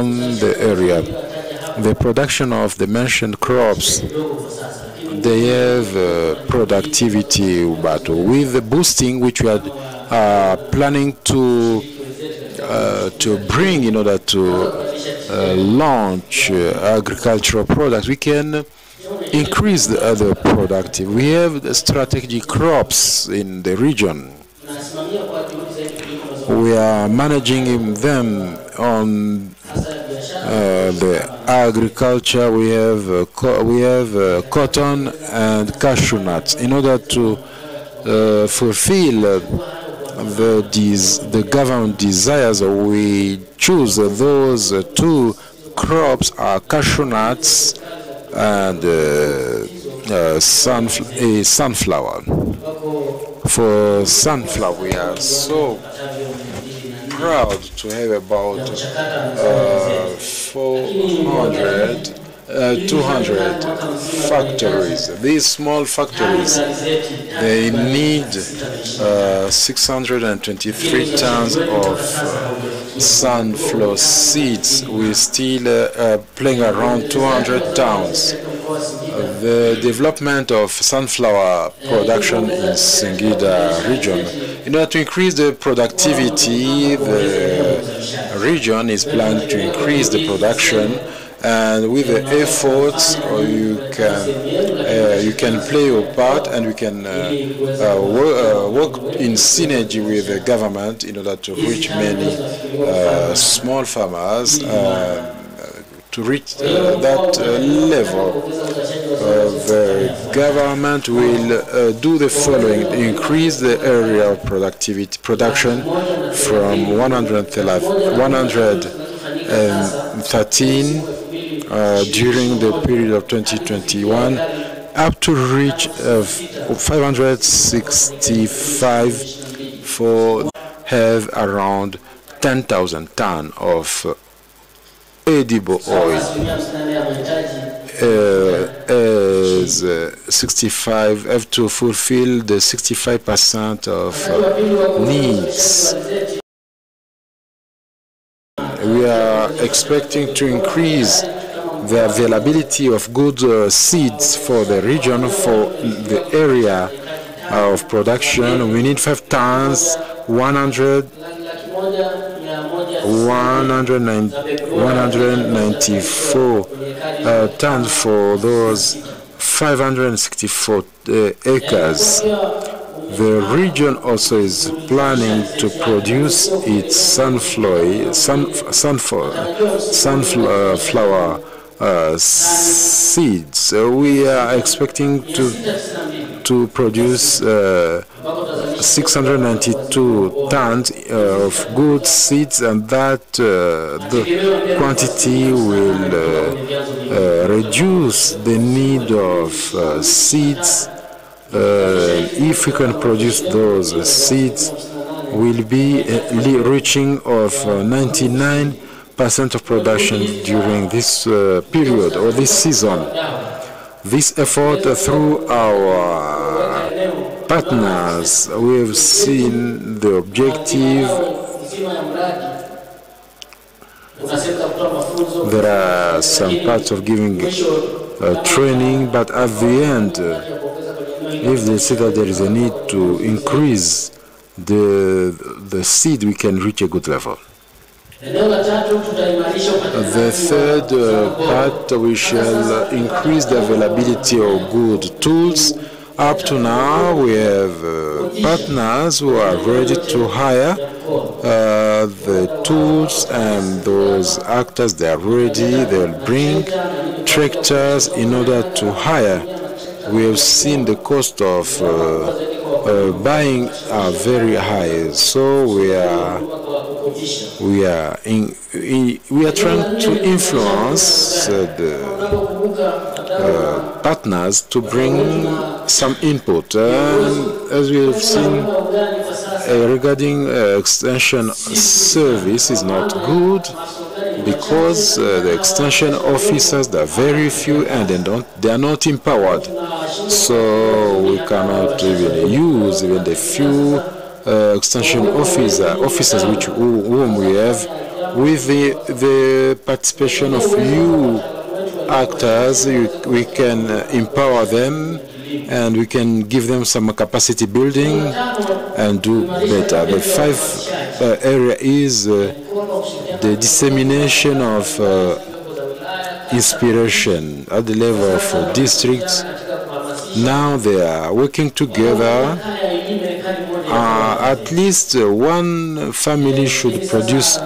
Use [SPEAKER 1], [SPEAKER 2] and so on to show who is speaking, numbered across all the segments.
[SPEAKER 1] on the area. The production of the mentioned crops, they have productivity, but with the boosting which we are planning to bring in order to launch agricultural products, we can increase the other productive. We have the strategic crops in the region. We are managing them on the agriculture. We have cotton and cashew nuts. In order to fulfill the government desires, we choose those two crops are cashew nuts and sunflower. For sunflower, we are so proud to have about 200 factories. These small factories, they need 623 tons of sunflower seeds. We're still playing around 200 tons. The development of sunflower production in Singida region. In order to increase the productivity, the region is planning to increase the production, and with the efforts you can play your part, and we can work in synergy with the government in order to reach many small farmers to reach that level. The government will do the following: increase the area of production from 113 during the period of 2021 up to reach 565 for have around 10,000 tons of edible oil. As 65 have to fulfill the 65% of needs. We are expecting to increase the availability of good seeds for the region, for the area of production. We need 5 tons, 194 tons for those 564 acres. The region also is planning to produce its sunflower seeds. We are expecting to produce 692 tons of good seeds, and that the quantity will reduce the need of seeds. If we can produce those seeds, will be reaching of 99% of production during this period or this season. This effort through our partners, we have seen the objective. There are some parts of giving training, but at the end, if they say that there is a need to increase the seed, we can reach a good level. The third part, we shall increase the availability of good tools. Up to now, we have partners who are ready to hire the tools, and those actors, they are ready. They will bring tractors in order to hire. We have seen the cost of buying are very high, so we are trying to influence the partners to bring some input. As we have seen, regarding extension service is not good, because the extension officers, there are very few, and they are not empowered. So we cannot even use even the few extension officers whom we have. With the participation of you actors, we can empower them and we can give them some capacity building and do better. The fifth area is the dissemination of inspiration at the level of districts. Now they are working together. At least one family should produce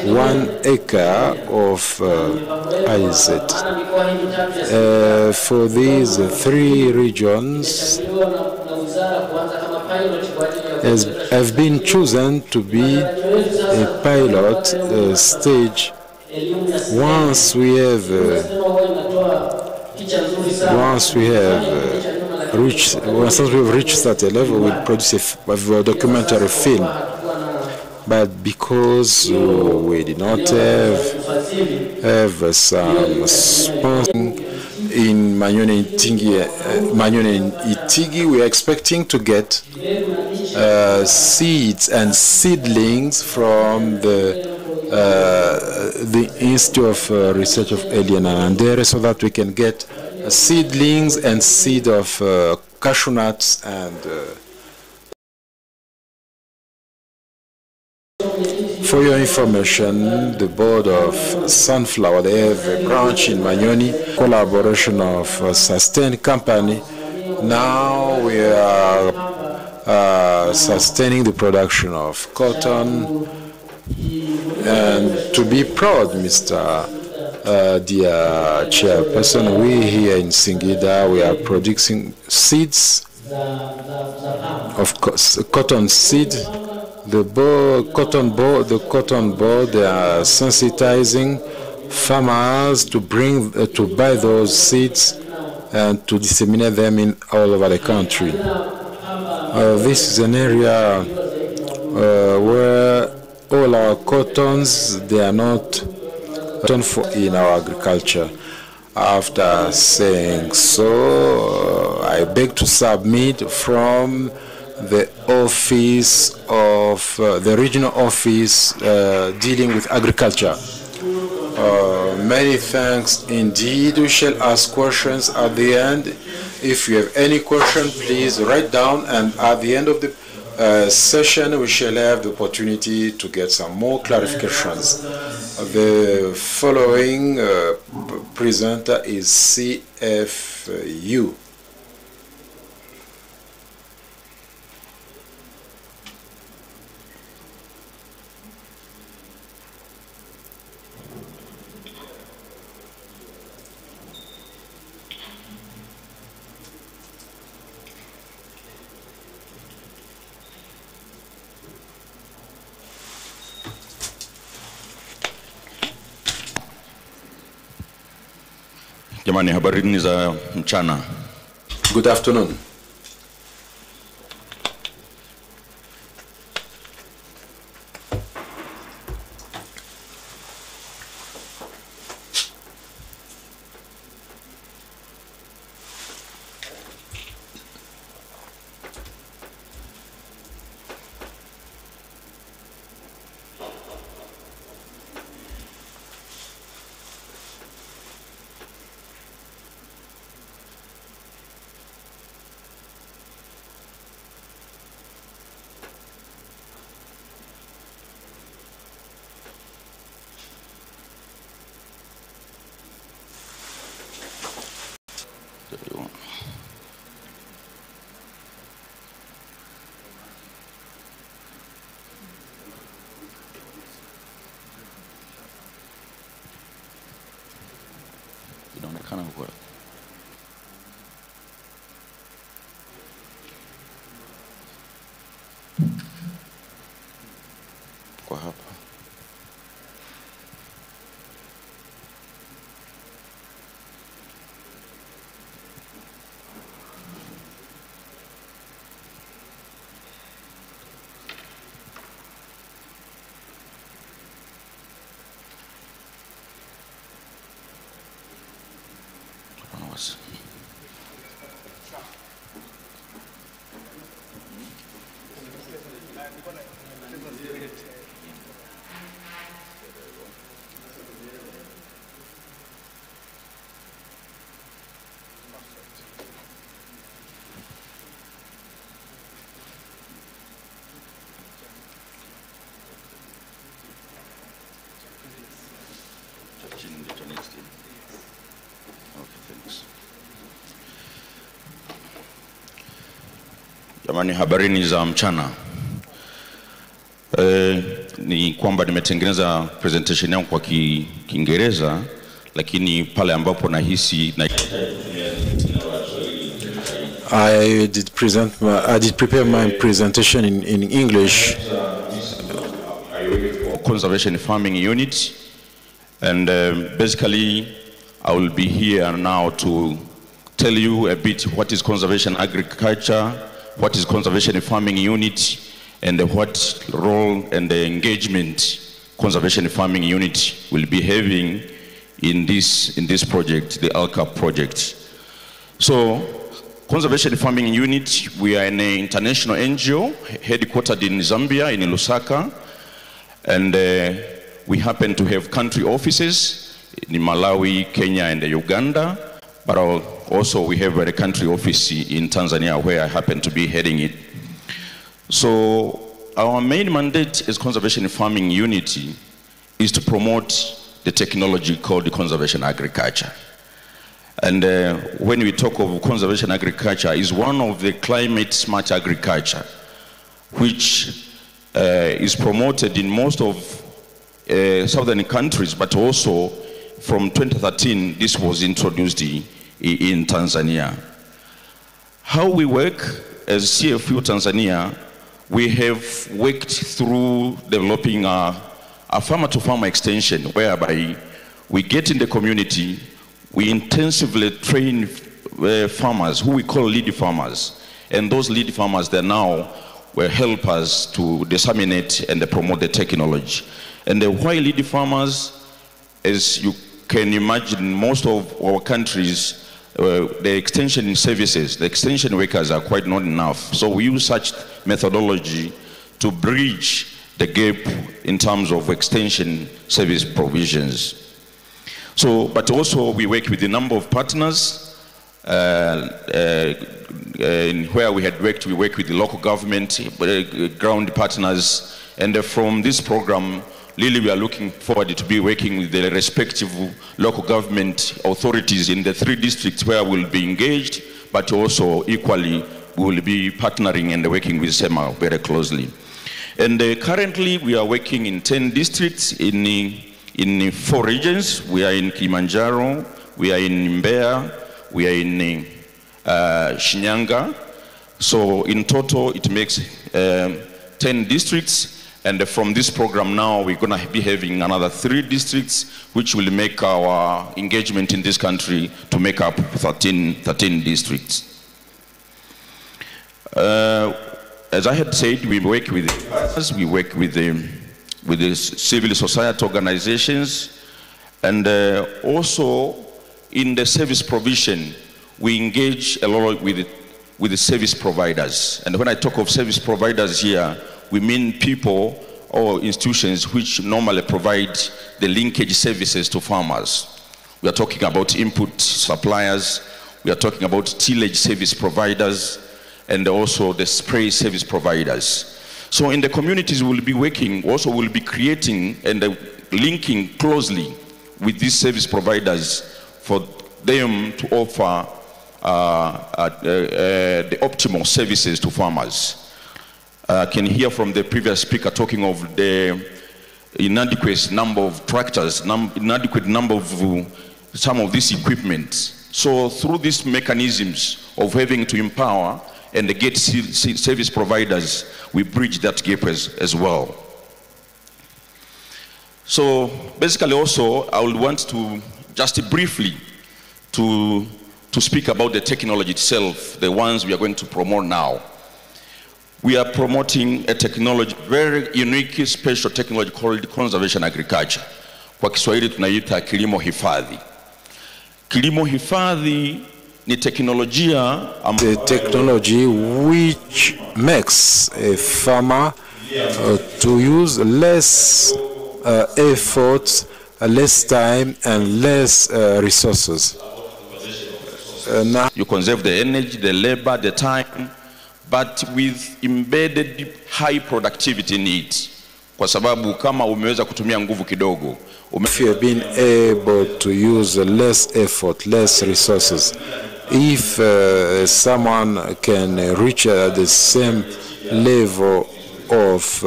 [SPEAKER 1] 1 acre of IZ. For these 3 regions have been chosen to be a pilot stage. Once we've reached that level, we'll produce a documentary film. But because we did not have some sponsoring in Manyone and Itigi, we are expecting to get seeds and seedlings from the Institute of Research of Alien and Andere, so that we can get seedlings and seed of cashew nuts and for your information, the board of Sunflower, they have a branch in Manyoni, collaboration of Sustain Company. Now we are sustaining the production of cotton. And to be proud, Mr. Dear Chairperson, we here in Singida, we are producing seeds of cotton seed. The cotton board, they are sensitizing farmers to buy those seeds and to disseminate them in all over the country. This is an area where all our cottons, they are not done for in our agriculture. After saying so, I beg to submit from the office of the regional office dealing with agriculture. Many thanks indeed. We shall ask questions at the end. If you have any question, please write down, and at the end of the session we shall have the opportunity to get some more clarifications. The following presenter is CFU.
[SPEAKER 2] Jamani, habarini za mchana.
[SPEAKER 1] Good afternoon.
[SPEAKER 2] Inaonekana kwa hapa. Jamani, habarini za mchana. Ni kwamba nimetengeneza presentation yangu kwa Kiingereza, lakini pale ambapo nahisi na
[SPEAKER 1] I did prepare my presentation in English.
[SPEAKER 2] Conservation farming unit, and basically I will be here now to tell you a bit what is conservation agriculture, what is conservation farming unit, and what role and the engagement conservation farming unit will be having in this project, the Elcap project. So, conservation farming unit, we are an international NGO headquartered in Zambia, in Lusaka, and we happen to have country offices in Malawi, Kenya, and Uganda, but also we have a country office in Tanzania where I happen to be heading it. So our main mandate as conservation farming unity is to promote the technology called conservation agriculture. And when we talk of conservation agriculture, is one of the climate smart agriculture, which is promoted in most of southern countries, but also from 2013, this was introduced in Tanzania. How we work as CFU Tanzania, we have worked through developing a farmer-to-farmer extension, whereby we get in the community, we intensively train farmers, who we call lead farmers. And those lead farmers, they now will help us to disseminate and promote the technology. And why lead farmers, as you can imagine, most of our countries, the extension services, the extension workers are quite not enough. So we use such methodology to bridge the gap in terms of extension service provisions. So, but also we work with a number of partners. Where we had worked, we work with the local government, ground partners, and from this program, really we are looking forward to be working with the respective local government authorities in the 3 districts where we'll be engaged, but also equally we will be partnering and working with SEMA very closely. And currently we are working in 10 districts in 4 regions. We are in Kilimanjaro, we are in Mbeya, we are in Shinyanga. So in total it makes 10 districts, and from this program now we're going to be having another 3 districts, which will make our engagement in this country to make up 13 districts. As I had said, we work with partners, we work with the civil society organizations, and also in the service provision, we engage a lot with the service providers. And when I talk of service providers here, we mean people or institutions which normally provide the linkage services to farmers. We are talking about input suppliers, we are talking about tillage service providers, and also the spray service providers. So in the communities we'll be working, also we'll be creating and linking closely with these service providers for them to offer the optimal services to farmers. I can hear from the previous speaker talking of the inadequate number of tractors, inadequate number of some of this equipment. So through these mechanisms of having to empower and get service providers, we bridge that gap as well. So basically also, I would want to just briefly to speak about the technology itself, the ones we are going to promote now. We are promoting a technology, very unique, special technology called conservation agriculture. Kwa Kiswahili tunaita kilimo hifadhi. Kilimo hifadhi ni teknolojia,
[SPEAKER 1] the technology which makes a farmer to use less effort, less time, and less resources.
[SPEAKER 2] You conserve the energy, the labor, the time, but with embedded high productivity needs. Kwa sababu kama umeweza kutumia nguvu kidogo,
[SPEAKER 1] if you have been able to use less effort, less resources, If someone can reach the same level of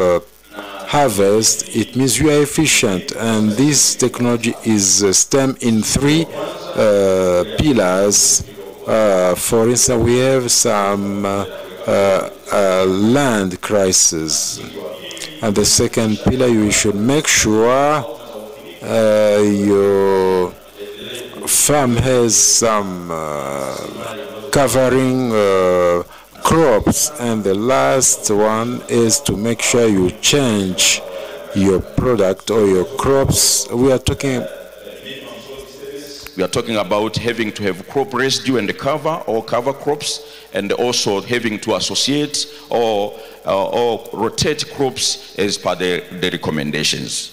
[SPEAKER 1] harvest, it means you are efficient. And this technology is stemmed in three pillars. For instance, we have some land crisis. And the second pillar, you should make sure your farm has some covering crops. And the last one is to make sure you change your product or your crops. We are talking
[SPEAKER 2] about having to have crop residue and the cover or cover crops, and also having to associate or rotate crops as per the recommendations.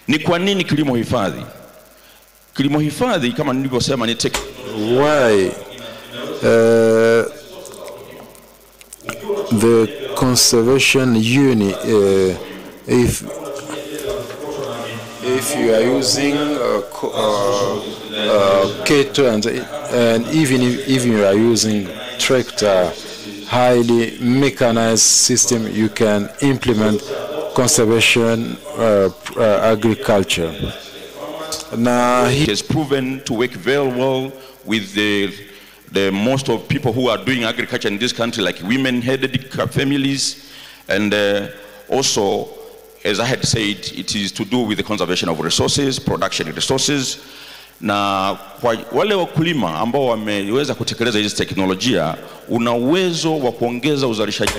[SPEAKER 2] Ni kwa nini kilimo hifadhi? Kilimo hifadhi kama nilivyosema ni
[SPEAKER 1] why the conservation unit, if you are using cattle and even if you are using tractor, highly mechanized system, you can implement conservation agriculture. Now
[SPEAKER 2] he has proven to work very well with the most of people who are doing agriculture in this country, like women-headed families, and also, as I had said, it is to do with the conservation of resources, production resources. Na kwa wale wakulima ambao wameweza kutekeleza hizi teknolojia, una uwezo wa kuongeza uzalishaji.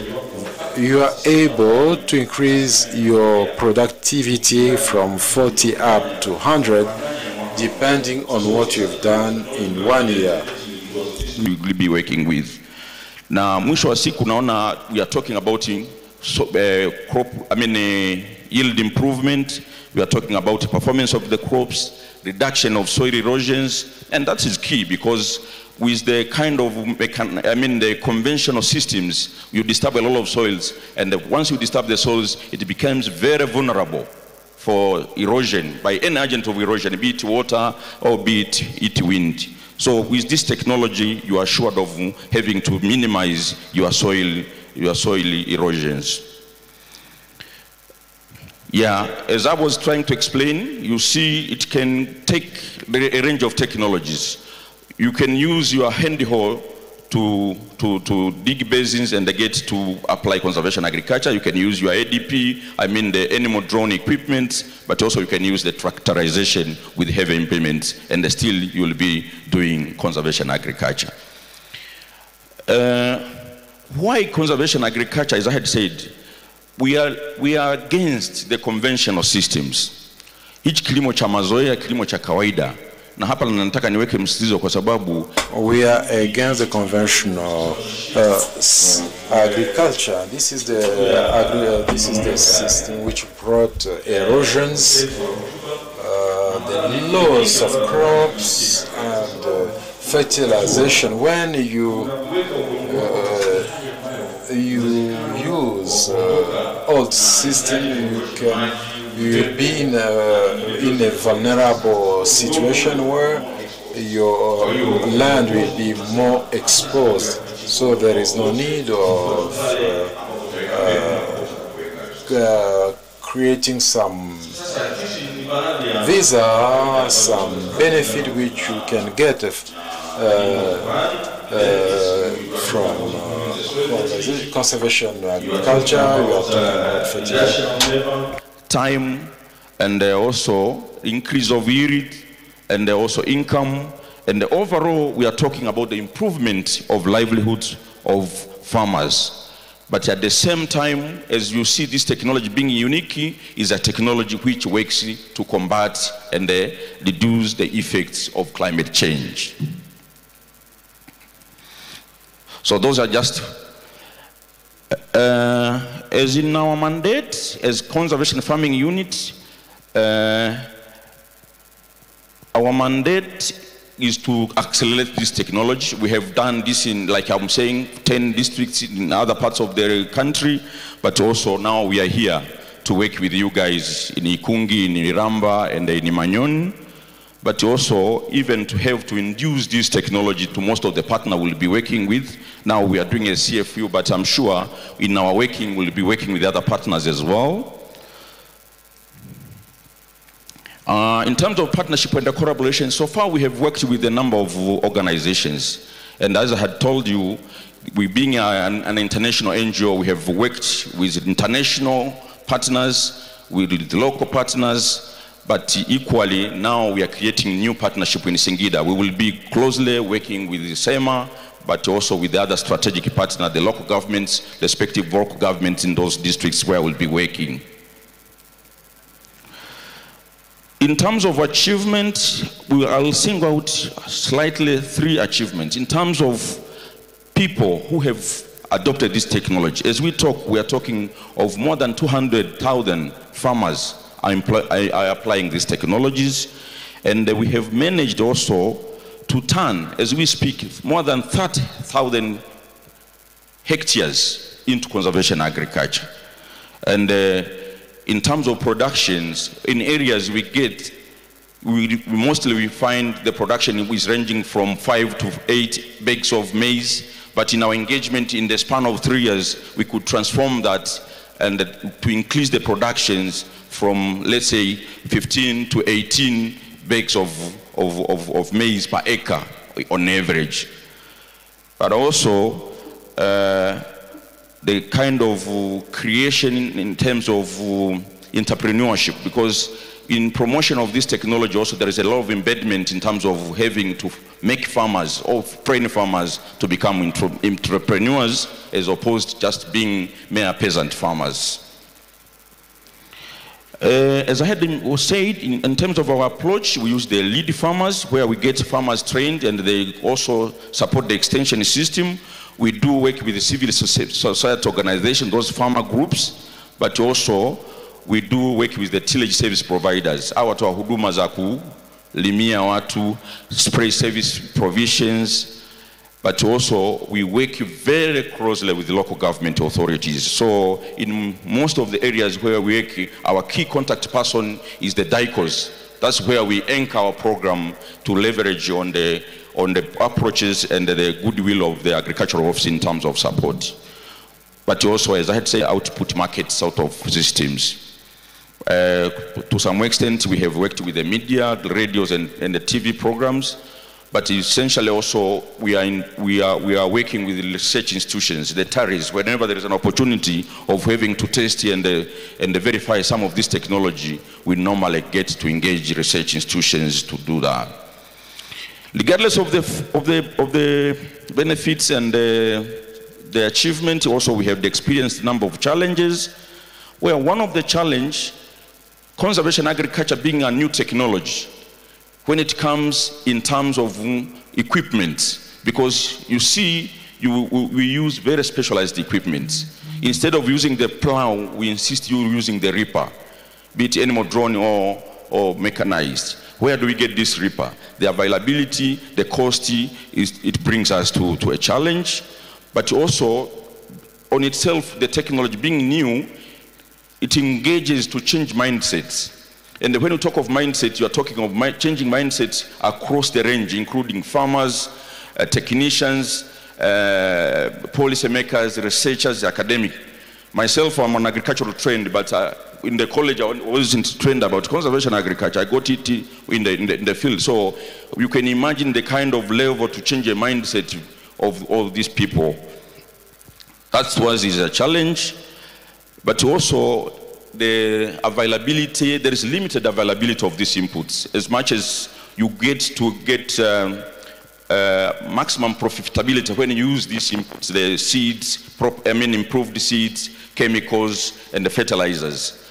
[SPEAKER 1] You are able to increase your productivity from 40 up to 100, depending on what you've done in 1 year.
[SPEAKER 2] We will be working with. Na mwisho wa siku naona we are talking about yield improvement. We are talking about the performance of the crops, reduction of soil erosions, and that is key because with the kind of the conventional systems, you disturb a lot of soils, and once you disturb the soils, it becomes very vulnerable for erosion by any agent of erosion, be it water or be it wind. So with this technology, you are assured of having to minimize your soil erosions. Yeah, as I was trying to explain, you see it can take a range of technologies. You can use your handy hoe to dig basins and get to apply conservation agriculture. You can use your ADP, the animal drone equipment, but also you can use the tractorization with heavy implements, and still you will be doing conservation agriculture. Why conservation agriculture? As I had said, we are against the conventional systems. Hichi kilimo cha mazoea, kilimo cha kawaida. Na hapa nataka niweke msisitizo kwa sababu
[SPEAKER 1] we are against the conventional agriculture. This is the system which brought erosions, the loss of crops, and fertilization. When you use old system, you'll be in a vulnerable situation where your land will be more exposed. So there is no need of creating some visa, some benefit which you can get from conservation agriculture. We are talking about fertilization.
[SPEAKER 2] Time, and also increase of yield, and also income, and overall we are talking about the improvement of livelihoods of farmers. But at the same time, as you see this technology being unique, is a technology which works to combat and reduce the effects of climate change. So those are just as in our mandate as conservation farming unit, our mandate is to accelerate this technology. We have done this in, like I'm saying, 10 districts in other parts of the country, but also now we are here to work with you guys in Ikungi, in Iramba, and in Imanyon, but also even to have to induce this technology to most of the partners we'll be working with. Now we are doing a CFU, but I'm sure in our working we'll be working with other partners as well. In terms of partnership and collaboration, so far we have worked with a number of organizations. And as I had told you, we being an international NGO, we have worked with international partners, with local partners, but equally now we are creating new partnership in Singida. We will be closely working with the SEMA, but also with the other strategic partners, the local governments, respective local governments in those districts where we'll be working. In terms of achievement, I'll single out slightly 3 achievements. In terms of people who have adopted this technology, as we talk, we are talking of more than 200,000 farmers are applying these technologies, and we have managed also to turn, as we speak, more than 30,000 hectares into conservation agriculture. And in terms of productions, in areas we mostly find the production is ranging from 5 to 8 bags of maize, but in our engagement in the span of 3 years, we could transform that and to increase the productions from, let's say, 15 to 18 bags of maize per acre on average. But also, the kind of creation in terms of entrepreneurship, because in promotion of this technology also there is a lot of embedment in terms of having to make farmers or train farmers to become entrepreneurs as opposed to just being mere peasant farmers. As I had said, in terms of our approach, we use the lead farmers, where we get farmers trained and they also support the extension system. We do work with the civil society organization, those farmer groups, but also we do work with the tillage service providers. Our huduma za kulimia watu, spray service provisions, but also we work very closely with the local government authorities. So in most of the areas where we work, our key contact person is the DICOs. That's where we anchor our program to leverage on the approaches and the goodwill of the agricultural office in terms of support. But also, as I had said, output market sort of systems. To some extent, we have worked with the media, the radios, and the TV programs. But essentially, also we are working with the research institutions, the TARIs. Whenever there is an opportunity of having to test and verify some of this technology, we normally get to engage research institutions to do that. Regardless of the benefits and the achievement, also we have experienced a number of challenges. Where one of the challenge, conservation agriculture being a new technology, when it comes in terms of equipment, because you see, we use very specialized equipment. Instead of using the plow, we insist you using the reaper, be it animal drawn or mechanized. Where do we get this reaper? The availability, the cost, it brings us to a challenge. But also, on itself, the technology being new, it engages to change mindsets. And when you talk of mindset, you are talking of changing mindsets across the range, including farmers, technicians, policymakers, researchers, academic. Myself, I'm an agricultural trained, but in the college I wasn't trained about conservation agriculture. I got it in the field. So you can imagine the kind of level to change a mindset of all these people. That is a challenge, but also the availability, there is limited availability of these inputs. As much as you get to get maximum profitability when you use these inputs, the seeds, improved seeds, chemicals, and the fertilizers.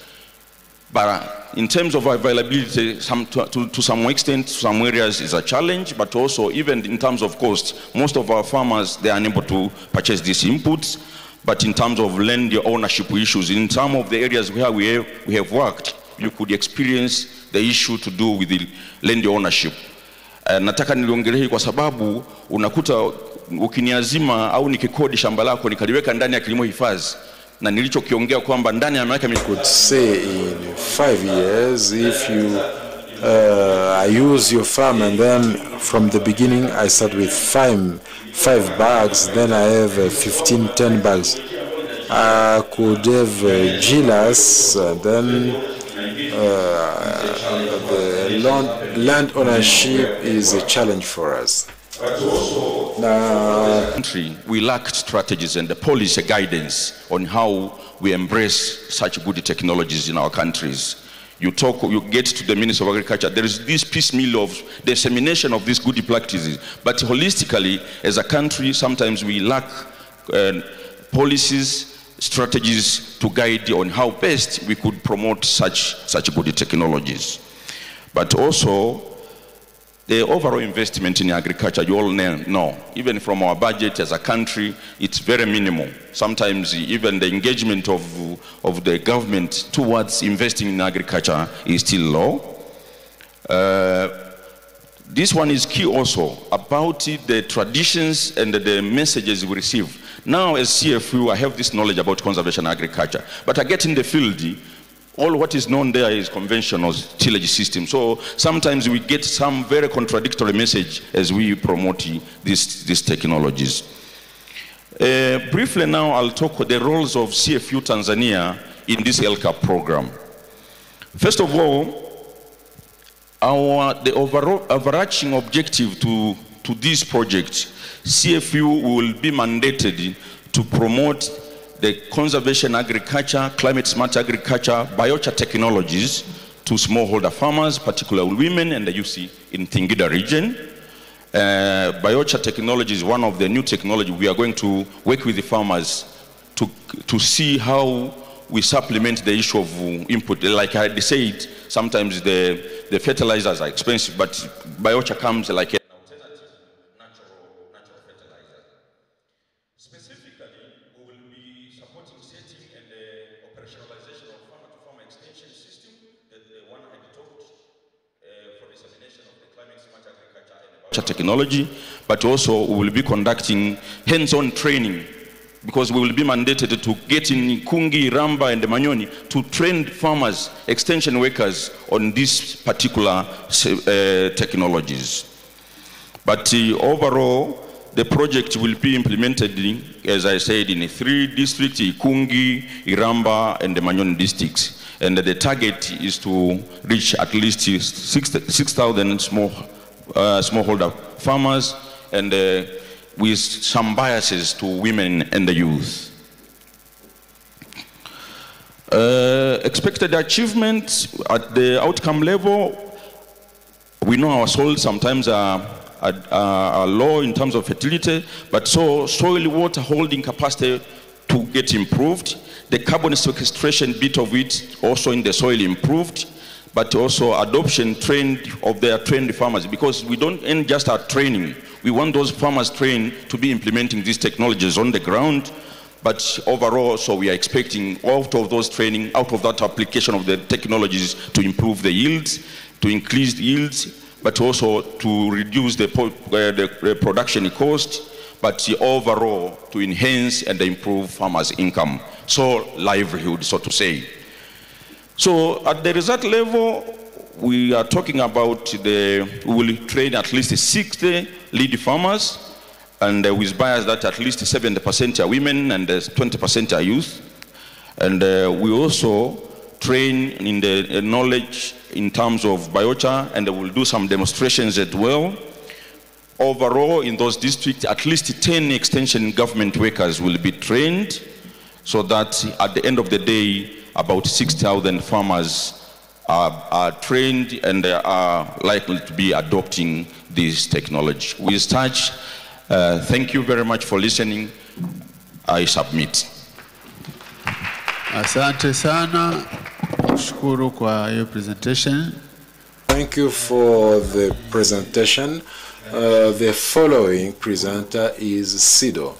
[SPEAKER 2] But in terms of availability, to some extent, some areas is a challenge, but also even in terms of cost, most of our farmers, they are unable to purchase these inputs. But in terms of land ownership issues, in some of the areas where we have worked, you could experience the issue to do with the land ownership. Nataka niliongelee hii kwa sababu unakuta ukiniazima au nikikodi shamba lako nikaliweka ndani ya kilimo hifadhi na nilichokiongea kwamba ndani ya miaka
[SPEAKER 1] could say in 5 years, if you I use your farm, and then from the beginning I start with five bags, then I have 15, 10 bags. I could have GLAS, then the land ownership is a challenge for us.
[SPEAKER 2] Country, we lack strategies and the policy guidance on how we embrace such good technologies in our countries. You get to the Minister of Agriculture, there is this piecemeal of dissemination of these good practices, but holistically, as a country, sometimes we lack policies, strategies to guide on how best we could promote such good technologies. But also, the overall investment in agriculture, you all know, even from our budget as a country, it's very minimal. Sometimes even the engagement of the government towards investing in agriculture is still low. This one is key also about the traditions and the messages we receive. Now as CFU, I have this knowledge about conservation agriculture, but I get in the field, all what is known there is conventional tillage system. So sometimes we get some very contradictory message as we promote these technologies. Briefly now, I'll talk about the roles of CFU Tanzania in this Elcap program. First of all, the overarching objective to this project, CFU will be mandated to promote the conservation agriculture, climate smart agriculture, biochar technologies to smallholder farmers, particularly women and the youth in Singida region. Biochar technology is one of the new technology. We are going to work with the farmers to see how we supplement the issue of input. Like I said, sometimes the fertilizers are expensive, but biochar comes like an alternative natural fertilizer. Specifically, we will be supporting setting and the operationalization of farmer-to-farmer extension system, the one I talked for dissemination of the climate smart agriculture and biochar technology, but also we will be conducting hands-on training, because we will be mandated to get in Kungi, Ramba, and Manyoni to train farmers, extension workers on these particular technologies. But overall, the project will be implemented, as I said, in 3 districts, Kungi, Iramba, and the Manyoni districts. And the target is to reach at least 6,000 smallholder farmers, and with some biases to women and the youth. Expected achievement at the outcome level, we know our soils sometimes are low in terms of fertility, but so soil water holding capacity to get improved. The carbon sequestration bit of it also in the soil improved, but also adoption trend of their trained farmers, because we don't end just at training. We want those farmers trained to be implementing these technologies on the ground, but overall, so we are expecting out of those training, out of that application of the technologies to improve the yields, to increase the yields, but also to reduce the production cost, but overall to enhance and improve farmers' income, so livelihood, so to say. So at the result level, we are talking about we will train at least 60 lead farmers, and with bias that at least 70% are women and 20% are youth. And we also train in the knowledge in terms of biochar, and we'll do some demonstrations as well. Overall, in those districts, at least 10 extension government workers will be trained, so that at the end of the day, about 6,000 farmers are trained and they are likely to be adopting this technology. With such, thank you very much for listening. I submit.
[SPEAKER 3] Asante sana. Nashukuru kwa hiyo presentation.
[SPEAKER 1] Thank you for the presentation. The following presenter is Sido.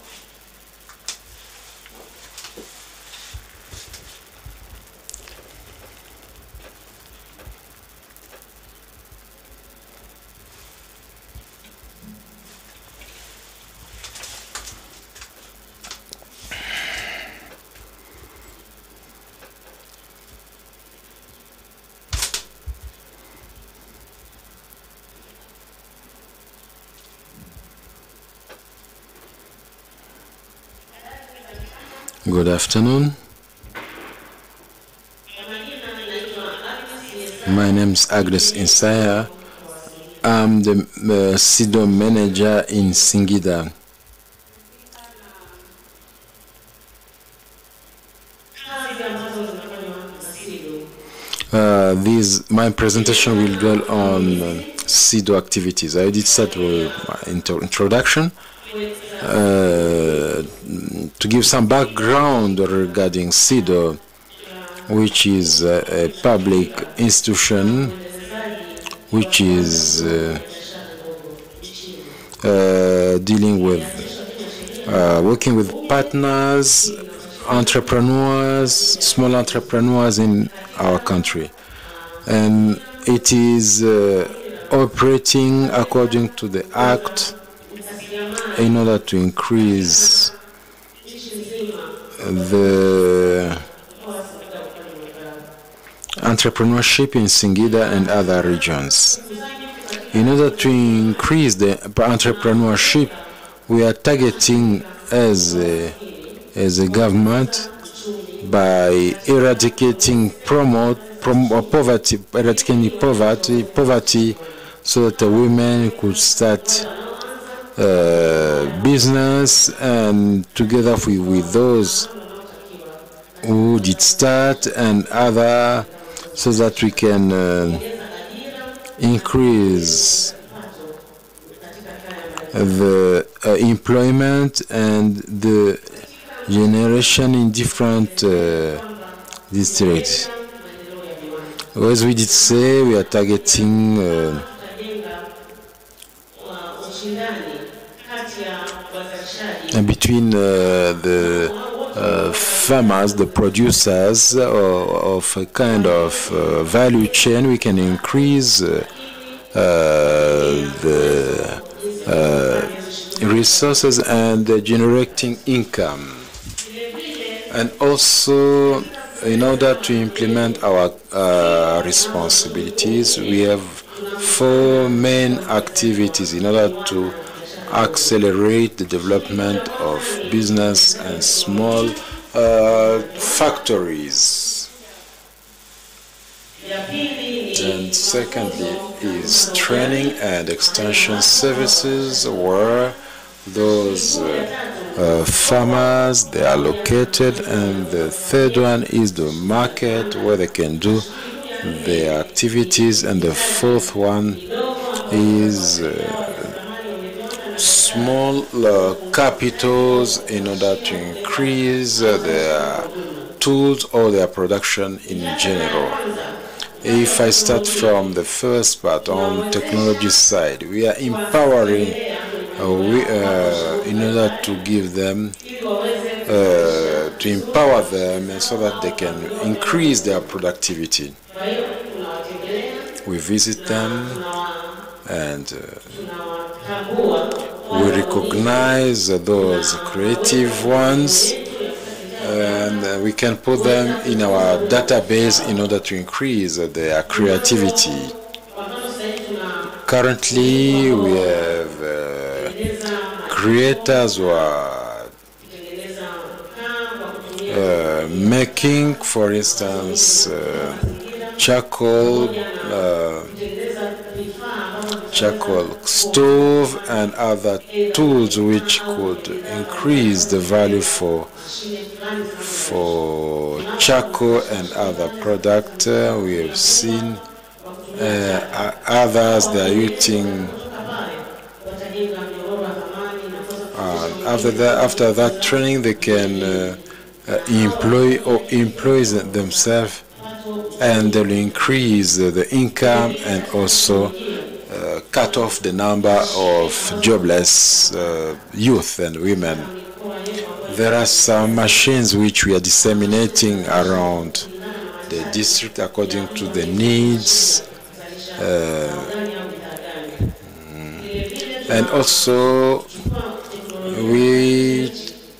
[SPEAKER 1] Good afternoon. My name is Agnes Insaya. I'm the SIDO manager in Singida. My presentation will dwell on SIDO activities. I did start with my introduction to give some background regarding SIDO, which is a public institution which is dealing with working with partners, entrepreneurs, small entrepreneurs in our country, and it is operating according to the Act in order to increase the entrepreneurship in Singida and other regions. In order to increase the entrepreneurship, we are targeting as a government by eradicating poverty, so that the women could start business, and together with those who did start and other, so that we can increase the employment and the generation in different districts. As we did say, we are targeting between the farmers, the producers of a kind of value chain. We can increase the resources and generating income. And also, in order to implement our responsibilities, we have 4 main activities in order to accelerate the development of business and small factories. And secondly is training and extension services, where those farmers, they are located. And the third one is the market, where they can do their activities. And the fourth one is small capitals in order to increase their tools or their production in general. If I start from the first part on technology side, we are empowering in order to give them, to empower them so that they can increase their productivity. We visit them and we recognize those creative ones, and we can put them in our database in order to increase their creativity. Currently, we have creators who are making, for instance, charcoal stove and other tools which could increase the value for charcoal and other products. We have seen others, they are using after that training they can employ themselves, and they will increase the income and also cut off the number of jobless youth and women. There are some machines which we are disseminating around the district according to the needs, and also we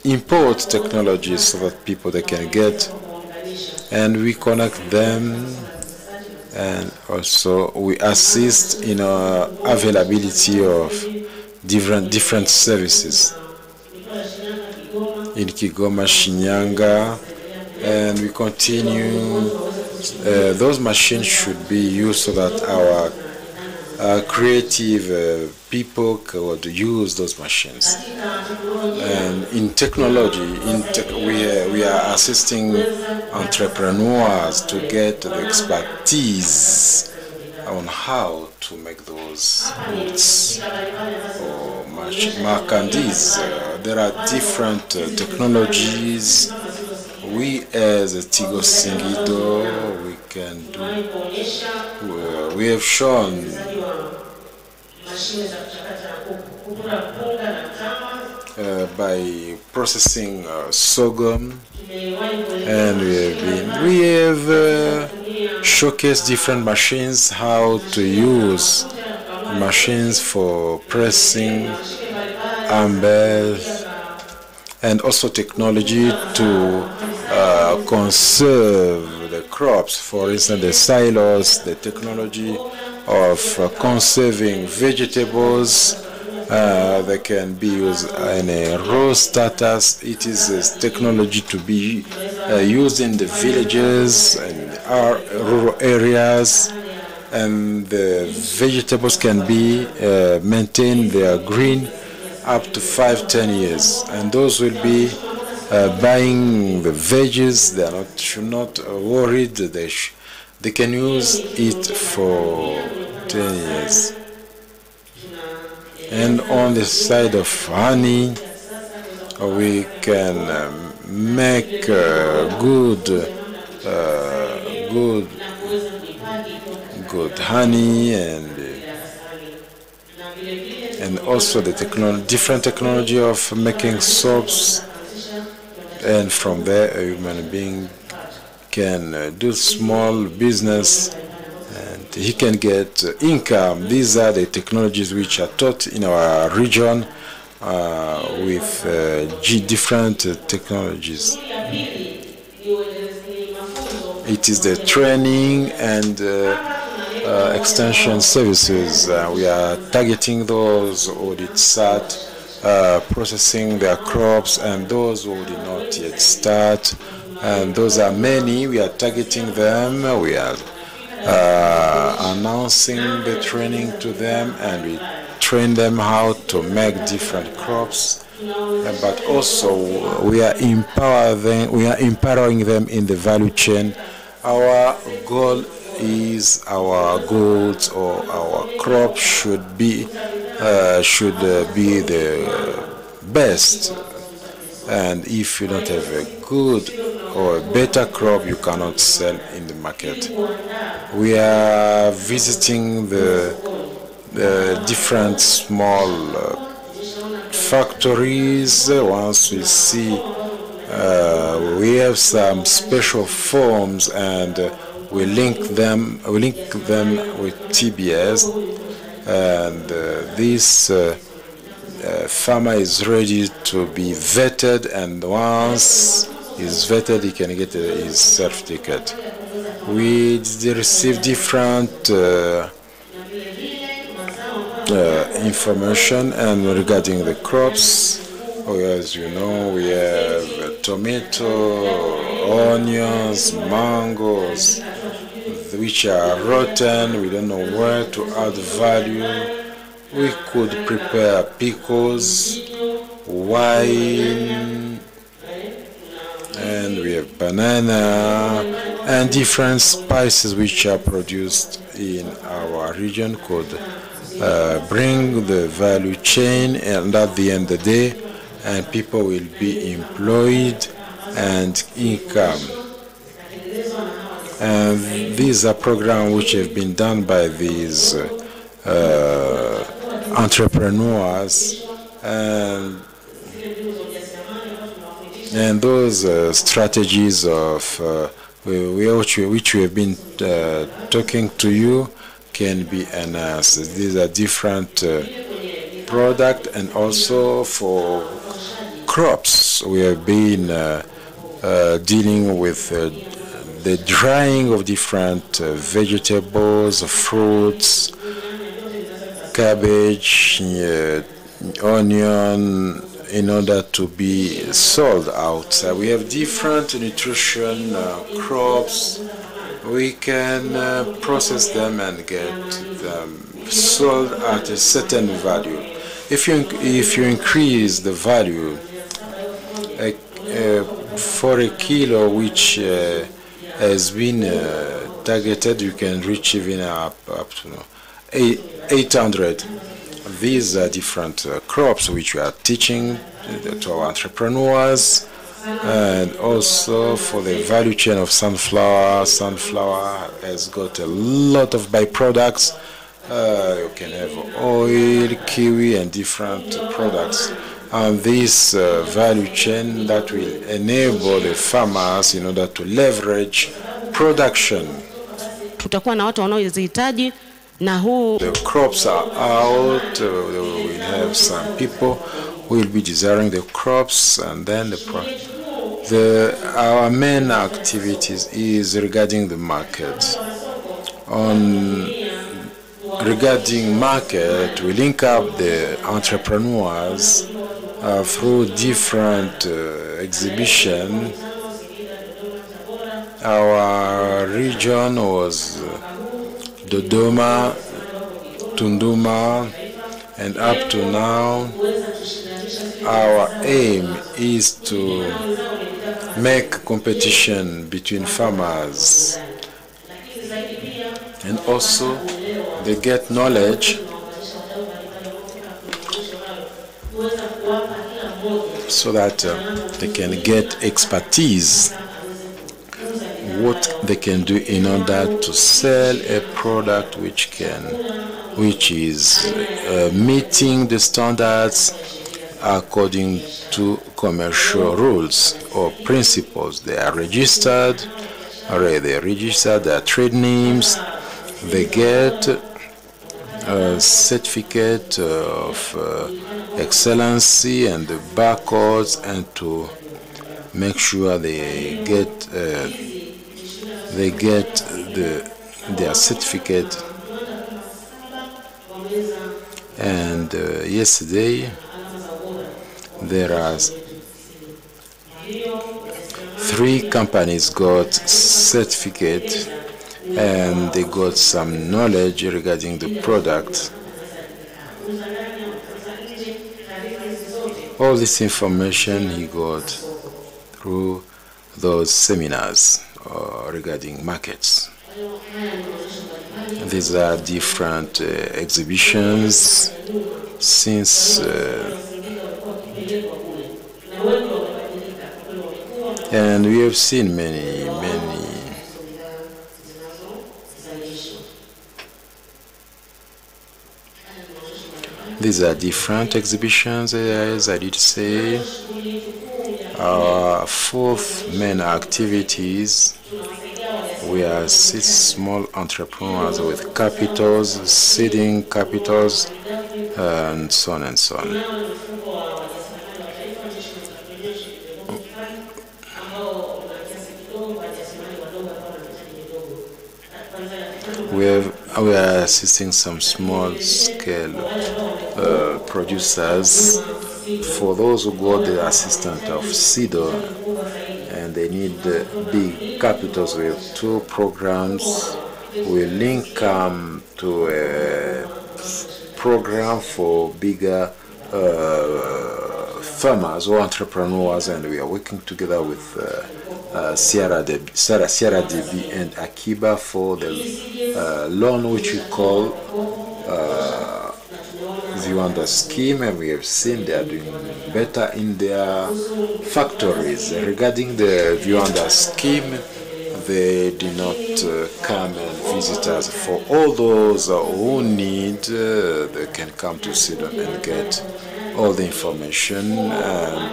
[SPEAKER 1] import technologies so that people they can get, and we connect them, and also we assist in availability of different services. in Kigoma, Shinyanga, and we continue. Those machines should be used so that our creative people could use those machines. And in technology, we are assisting entrepreneurs to get the expertise on how to make those goods or merchandise. There are different technologies. We as a Tigo Singida, we can do. We have shown by processing sorghum, and we have showcased different machines, how to use machines for pressing, ambers, and also technology to conserve the crops. For instance, the silos, the technology of conserving vegetables. They can be used in a raw status. It is a technology to be used in the villages and our rural areas, and the vegetables can be maintained, they are green up to 5-10 years, and those will be buying the veggies. They are should not worried. They can use it for 10 years. And on the side of honey, we can make good honey, and also the different technology of making soaps. And from there, a human being can do small business, and he can get income. These are the technologies which are taught in our region with different technologies. It is the training and extension services. We are targeting those who did start processing their crops and those who did not yet start. And those are many. We are targeting them. We are announcing the training to them, and we train them how to make different crops. But also we are empowering them in the value chain. Our goal is our goods or our crop should be the best. And if you don't have a good or a better crop, you cannot sell in the market. We are visiting the different small factories. Once we see, we have some special forms, and we link them with TBS, and this farmer is ready to be vetted, and once he's vetted, he can get his certificate. We receive different information and regarding the crops. As you know, we have tomato, onions, mangoes, which are rotten. We don't know where to add value. We could prepare pickles, wine, and we have banana and different spices which are produced in our region could bring the value chain, and at the end of the day, and people will be employed and income. And these are programs which have been done by these entrepreneurs, and those strategies of which we have been talking to you can be enhanced. These are different products, and also for crops we have been dealing with the drying of different vegetables, fruits, cabbage, onion, in order to be sold outside. We have different nutrition crops. We can process them and get them sold at a certain value. If you increase the value for a kilo which has been targeted, you can reach even up to 800. These are different crops which we are teaching to our entrepreneurs, and also for the value chain of sunflower. Sunflower has got a lot of byproducts. You can have oil, kiwi, and different products. And this value chain that will enable the farmers in order to leverage production.
[SPEAKER 4] Tutakuwa na watu wanaozihitaji.
[SPEAKER 1] The crops are out. We have some people who will be desiring the crops, and then our main activities is regarding the market. Regarding market, we link up the entrepreneurs through different exhibitions. Our region was Dodoma, Tunduma, and up to now, our aim is to make competition between farmers, and also they get knowledge so that they can get expertise, what they can do in order to sell a product which is meeting the standards according to commercial rules or principles. They are registered, their trade names, they get a certificate of excellency and the barcodes, and to make sure they get their certificate. And yesterday there are 3 companies got certificate, and they got some knowledge regarding the product. All this information he got through those seminars regarding markets. These are different exhibitions since and we have seen many. These are different exhibitions, as I did say. Our 4th main activities, we assist small entrepreneurs with capitals, seeding capitals, and so on and so on. We are assisting some small-scale producers. For those who got the assistant of SIDO and they need big capitals, we have 2 programs. We link to a program for bigger farmers or entrepreneurs, and we are working together with Sierra DB and Akiba for the loan which we call Viwanda scheme, and we have seen they are doing better in their factories. Regarding the Viwanda scheme, they do not come and visit us. For all those who need, they can come to see them and get all the information.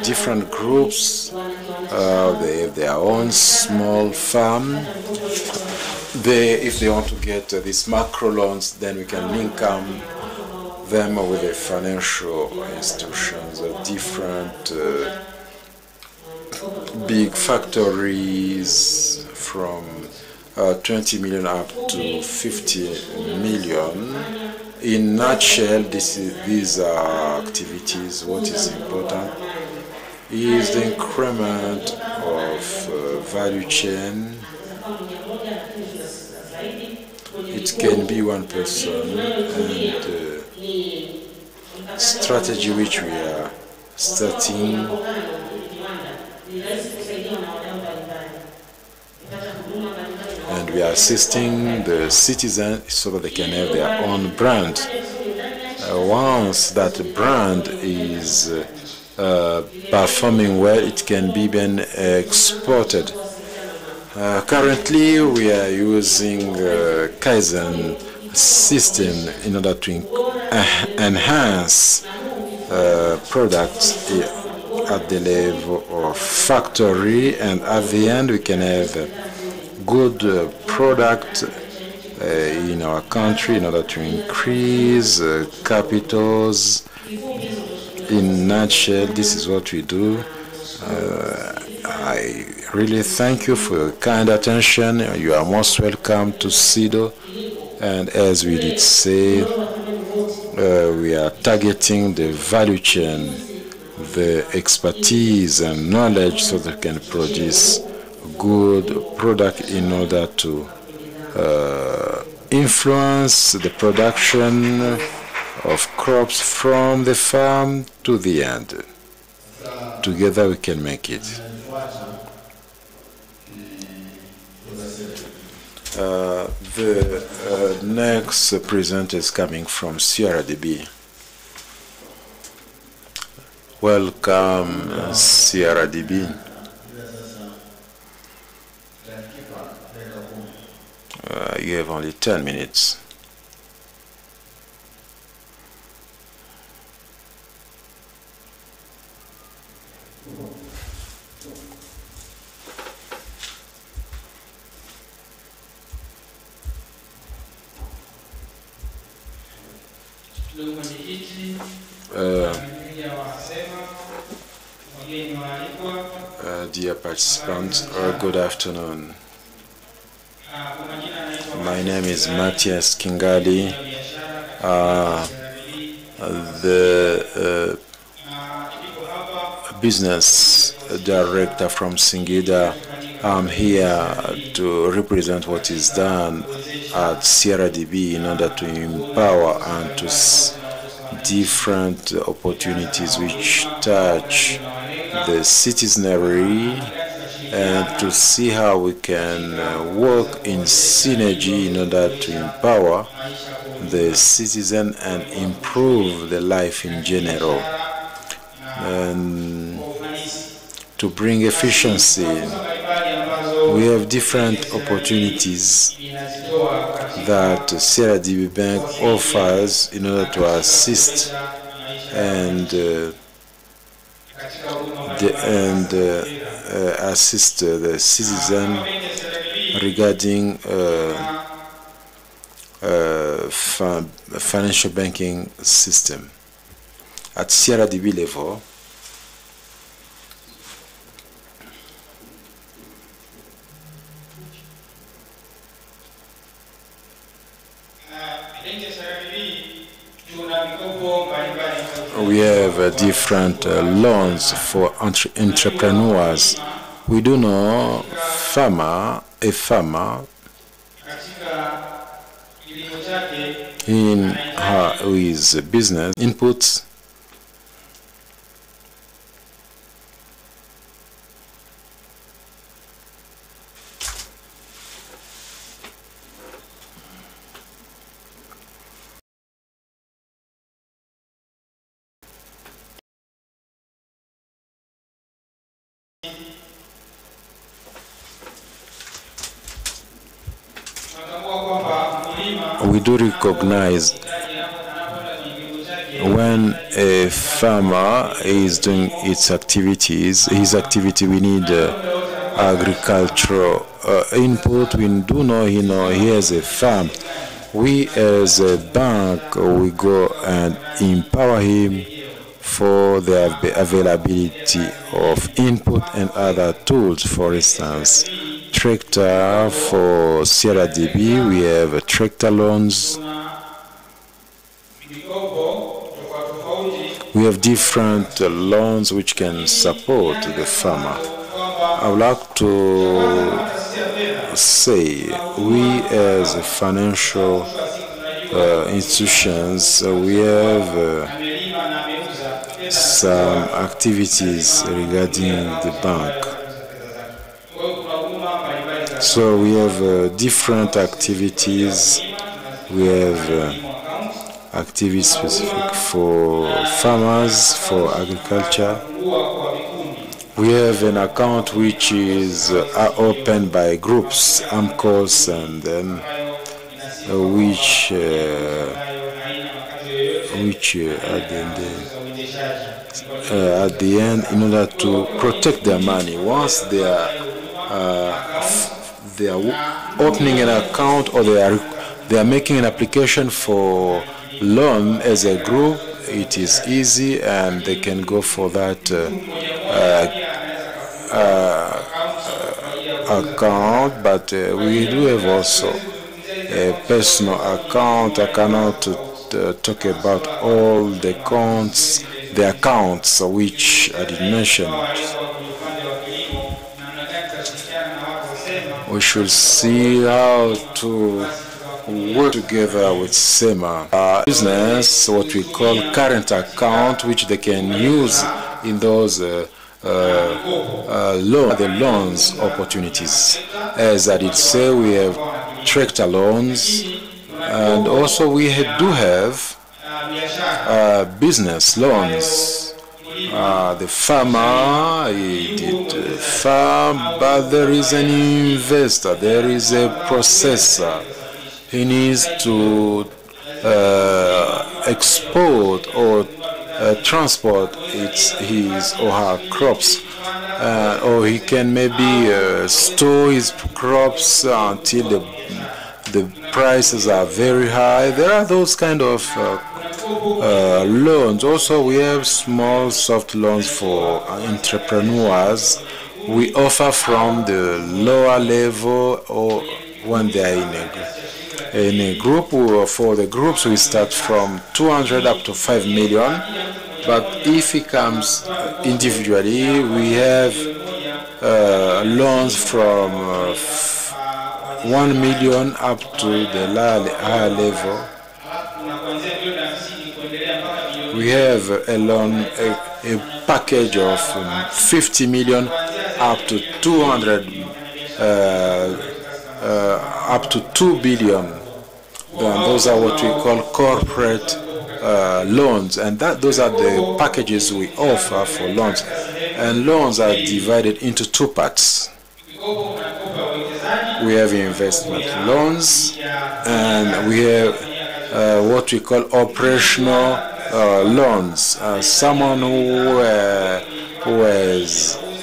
[SPEAKER 1] Different groups, they have their own small farm. If they want to get these macro loans, then we can link them with the financial institutions, different big factories from 20 million up to 50 million In nutshell, these are activities. What is important is the increment of value chain. It can be one person, and strategy which we are starting and we are assisting the citizens so that they can have their own brand. Once that brand is performing well, it can be then exported. Currently, we are using Kaizen system in order to enhance products at the level of factory, and at the end we can have a good product in our country in order to increase capitals. In nutshell, this is what we do. I really thank you for your kind attention. You are most welcome to SIDO, and as we did say, we are targeting the value chain, the expertise and knowledge so that we can produce good product in order to influence the production of crops from the farm to the end. Together we can make it. The next presenter is coming from CRDB. Welcome, CRDB. You have only 10 minutes. Dear participants, good afternoon. My name is Matthias Kingali, the business director from Singida. I'm here to represent what is done at CRDB in order to empower and to different opportunities which touch the citizenry, and to see how we can work in synergy in order to empower the citizen and improve the life in general, and to bring efficiency. We have different opportunities that CRDB Bank offers in order to assist and assist the citizen regarding financial banking system. At CRDB level, we have different loans for entrepreneurs. We do know a farmer in his business inputs we do recognize when a farmer is doing its activities, we need agricultural input. We do know he has a farm. We as a bank, we go and empower him for the availability of input and other tools. For instance, tractor for CRDB, we have tractor loans We have different loans which can support the farmer. I would like to say we as financial institutions, we have some activities regarding the bank. So we have different activities. We have activities specific for farmers, for agriculture. We have an account which is opened by groups, AMCOS, and then which at the end, in order to protect their money, once they are opening an account or they are making an application for loan as a group, it is easy and they can go for that account. But we do have also a personal account. I cannot talk about all the accounts which I did mention. We should see how to work together with SEMA. Business, what we call current account, which they can use in those loans opportunities. As I did say, we have tractor loans, and also we do have business loans. The farmer, he did farm, but there is an investor, there is a processor. He needs to export or transport his or her crops, or he can maybe store his crops until the prices are very high. There are those kind of loans. Also, we have small soft loans for entrepreneurs. We offer from the lower level or when they are in a group. For the groups, we start from 200 up to 5 million. But if it comes individually, we have loans from 1 million up to the higher level. We have a loan, a package of 50 million up to 200, up to 2 billion. And those are what we call corporate loans, and those are the packages we offer for loans. And loans are divided into two parts. We have investment loans, and we have what we call operational loans. Someone who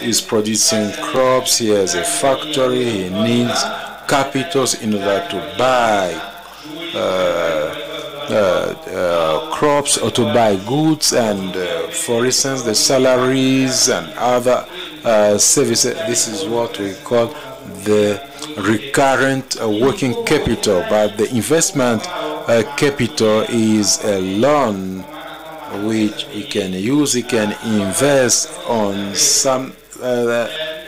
[SPEAKER 1] is producing crops, he has a factory, he needs capitals in order to buy crops or to buy goods, and for instance the salaries and other services. This is what we call the recurrent working capital. But the investment capital is a loan which he can use. He can invest on some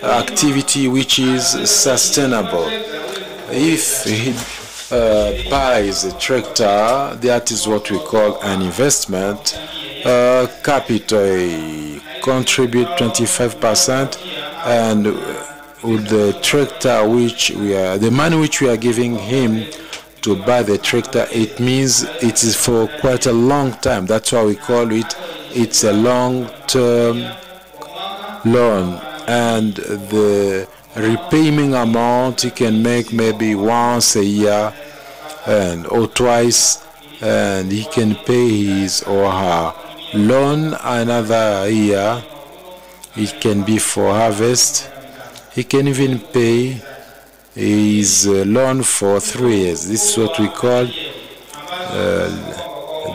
[SPEAKER 1] activity which is sustainable. If he buys a tractor, that is what we call an investment capital. He contribute 25%, and with the tractor which the money which we are giving him to buy the tractor, it means it is for quite a long time. That's why we call it's a long-term loan, and the repayment amount he can make maybe once a year or twice, and he can pay his or her loan another year. It can be for harvest. He can even pay his loan for 3 years. This is what we call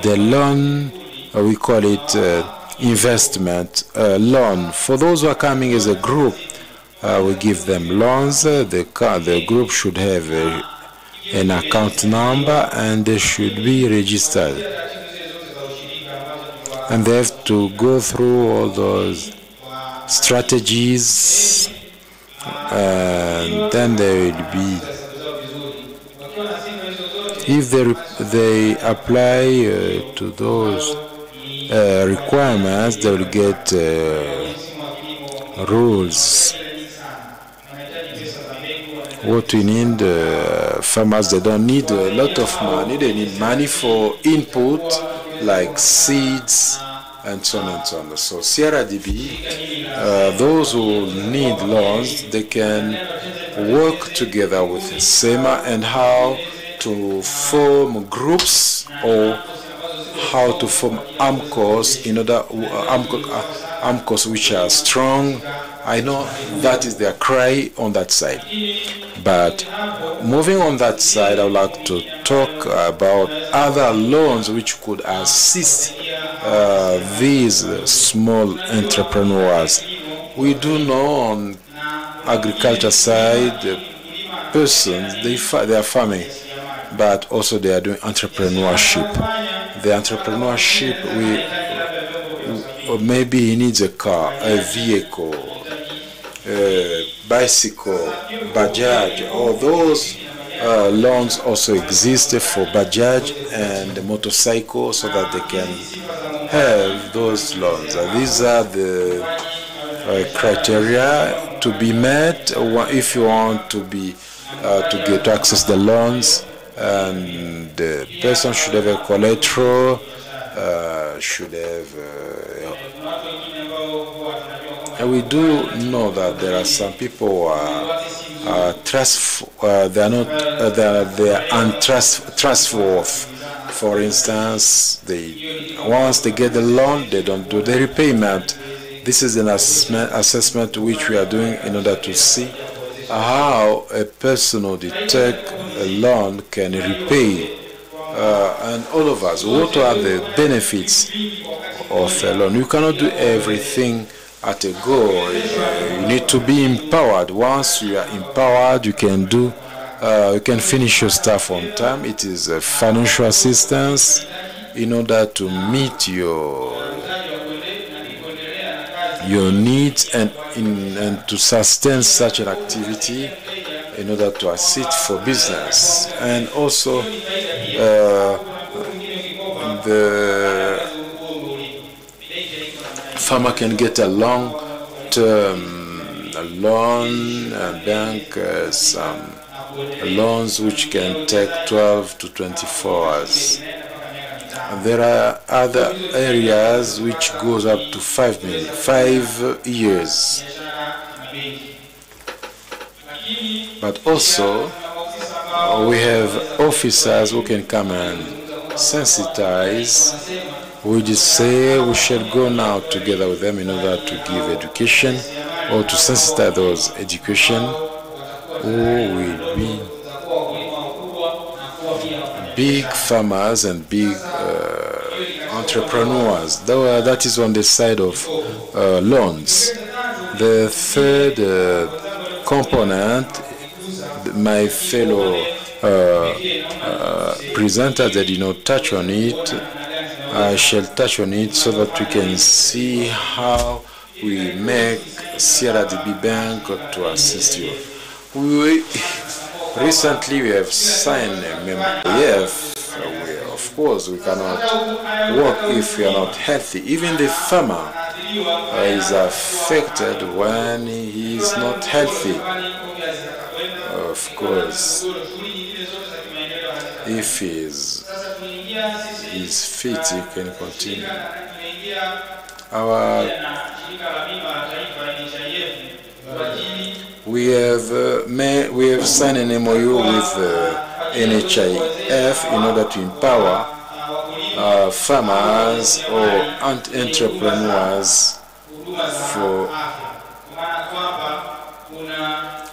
[SPEAKER 1] the loan. We call it investment loan. For those who are coming as a group, we give them loans. The group should have an account number, and they should be registered. and they have to go through all those strategies, and then they will be, if they apply to those requirements, they will get rules. What we need, farmers, they don't need a lot of money. They need money for input like seeds and so on and so on. So CRDB, those who need loans, they can work together with SEMA and how to form groups or how to form AMCOs in order AMCOs which are strong. I know that is their cry on that side. But moving on that side, I would like to talk about other loans which could assist these small entrepreneurs. We do know on agriculture side, persons, they are farming, but also they are doing entrepreneurship. The entrepreneurship, maybe he needs a car, a vehicle, bicycle, Bajaj. All those loans also exist for Bajaj and motorcycle, so that they can have those loans. These are the criteria to be met if you want to be to access the loans. And the person should have a collateral, should have. And we do know that there are some people who are they are not they are untrustworthy. For instance, once they get the loan, they don't do the repayment. This is an assessment which we are doing in order to see how a person who take a loan can repay, and all of us, what are the benefits of a loan. You cannot do everything at a go. You need to be empowered. Once you are empowered, you can do you can finish your stuff on time. It is a financial assistance in order to meet your needs and to sustain such an activity in order to assist for business. And also the farmer can get a long-term loan, bank some loans which can take 12 to 24 hours. There are other areas which goes up to 5 years. But also, we have officers who can come and sensitize. We just say we should go now together with them in order to give education or to sensitize those education who will be big farmers and big entrepreneurs. That is on the side of loans. The third component, my fellow presenters, they did not touch on it. I shall touch on it so that we can see how we make CRDB Bank to assist you. Recently we have signed a memorandum. Of course, we cannot work if we are not healthy. Even the farmer is affected when he is not healthy. Of course, if he is fit, he can continue. We have signed an MOU with NHIF in order to empower farmers or entrepreneurs.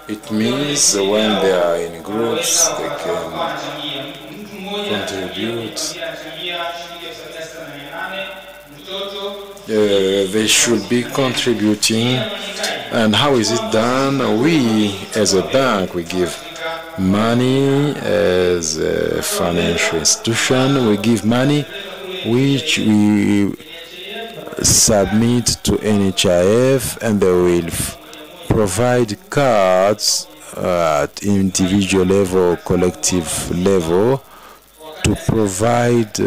[SPEAKER 1] It means when they are in groups, they can contribute. They should be contributing. And how is it done? We, as a bank, we give money. As a financial institution, we give money which we submit to NHIF, and they will provide cards at individual level, collective level, to provide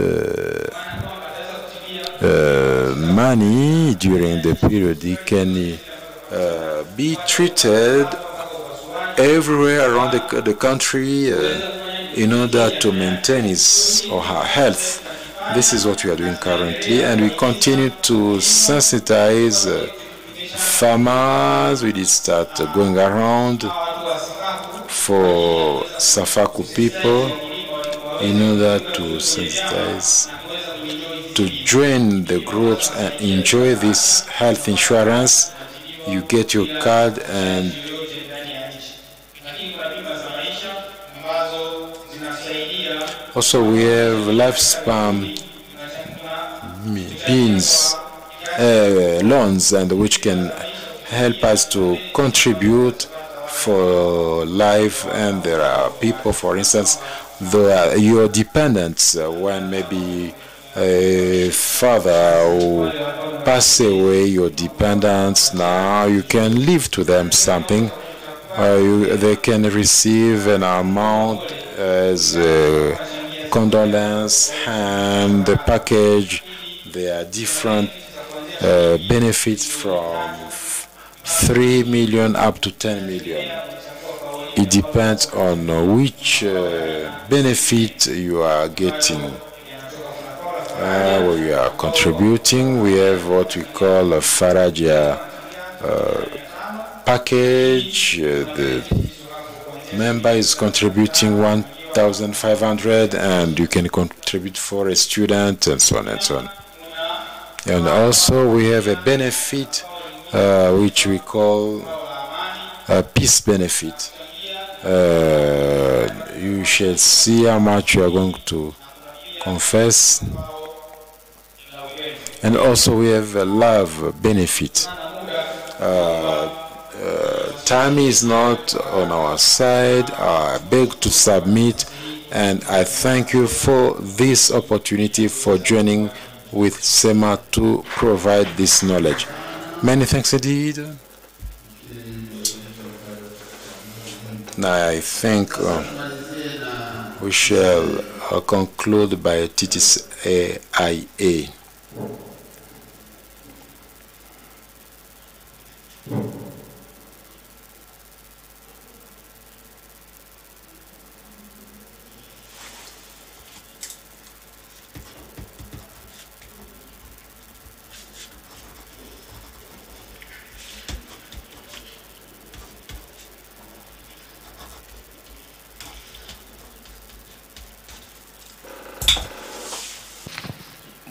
[SPEAKER 1] money during the period. It can be treated everywhere around the country in order to maintain his or her health. This is what we are doing currently, and we continue to sensitize farmers. We did start going around for Safaku people in order to sensitize, to join the groups and enjoy this health insurance. You get your card, and also we have lifespan beans loans, and which can help us to contribute for life. And there are people, for instance, your dependents, when maybe a father who pass away, your dependents, now you can leave to them something. They can receive an amount as a condolence, and the package. There are different benefits from 3 million up to 10 million. It depends on which benefit you are getting. We are contributing. We have what we call a Faraja package. The member is contributing 1,500, and you can contribute for a student, and so on and so on. And also we have a benefit which we call a peace benefit. You shall see how much you are going to confess. And also we have a love benefit. Time is not on our side. I beg to submit, and I thank you for this opportunity for joining with SEMA to provide this knowledge. Many thanks indeed. Now I think we shall conclude by TTSAIA.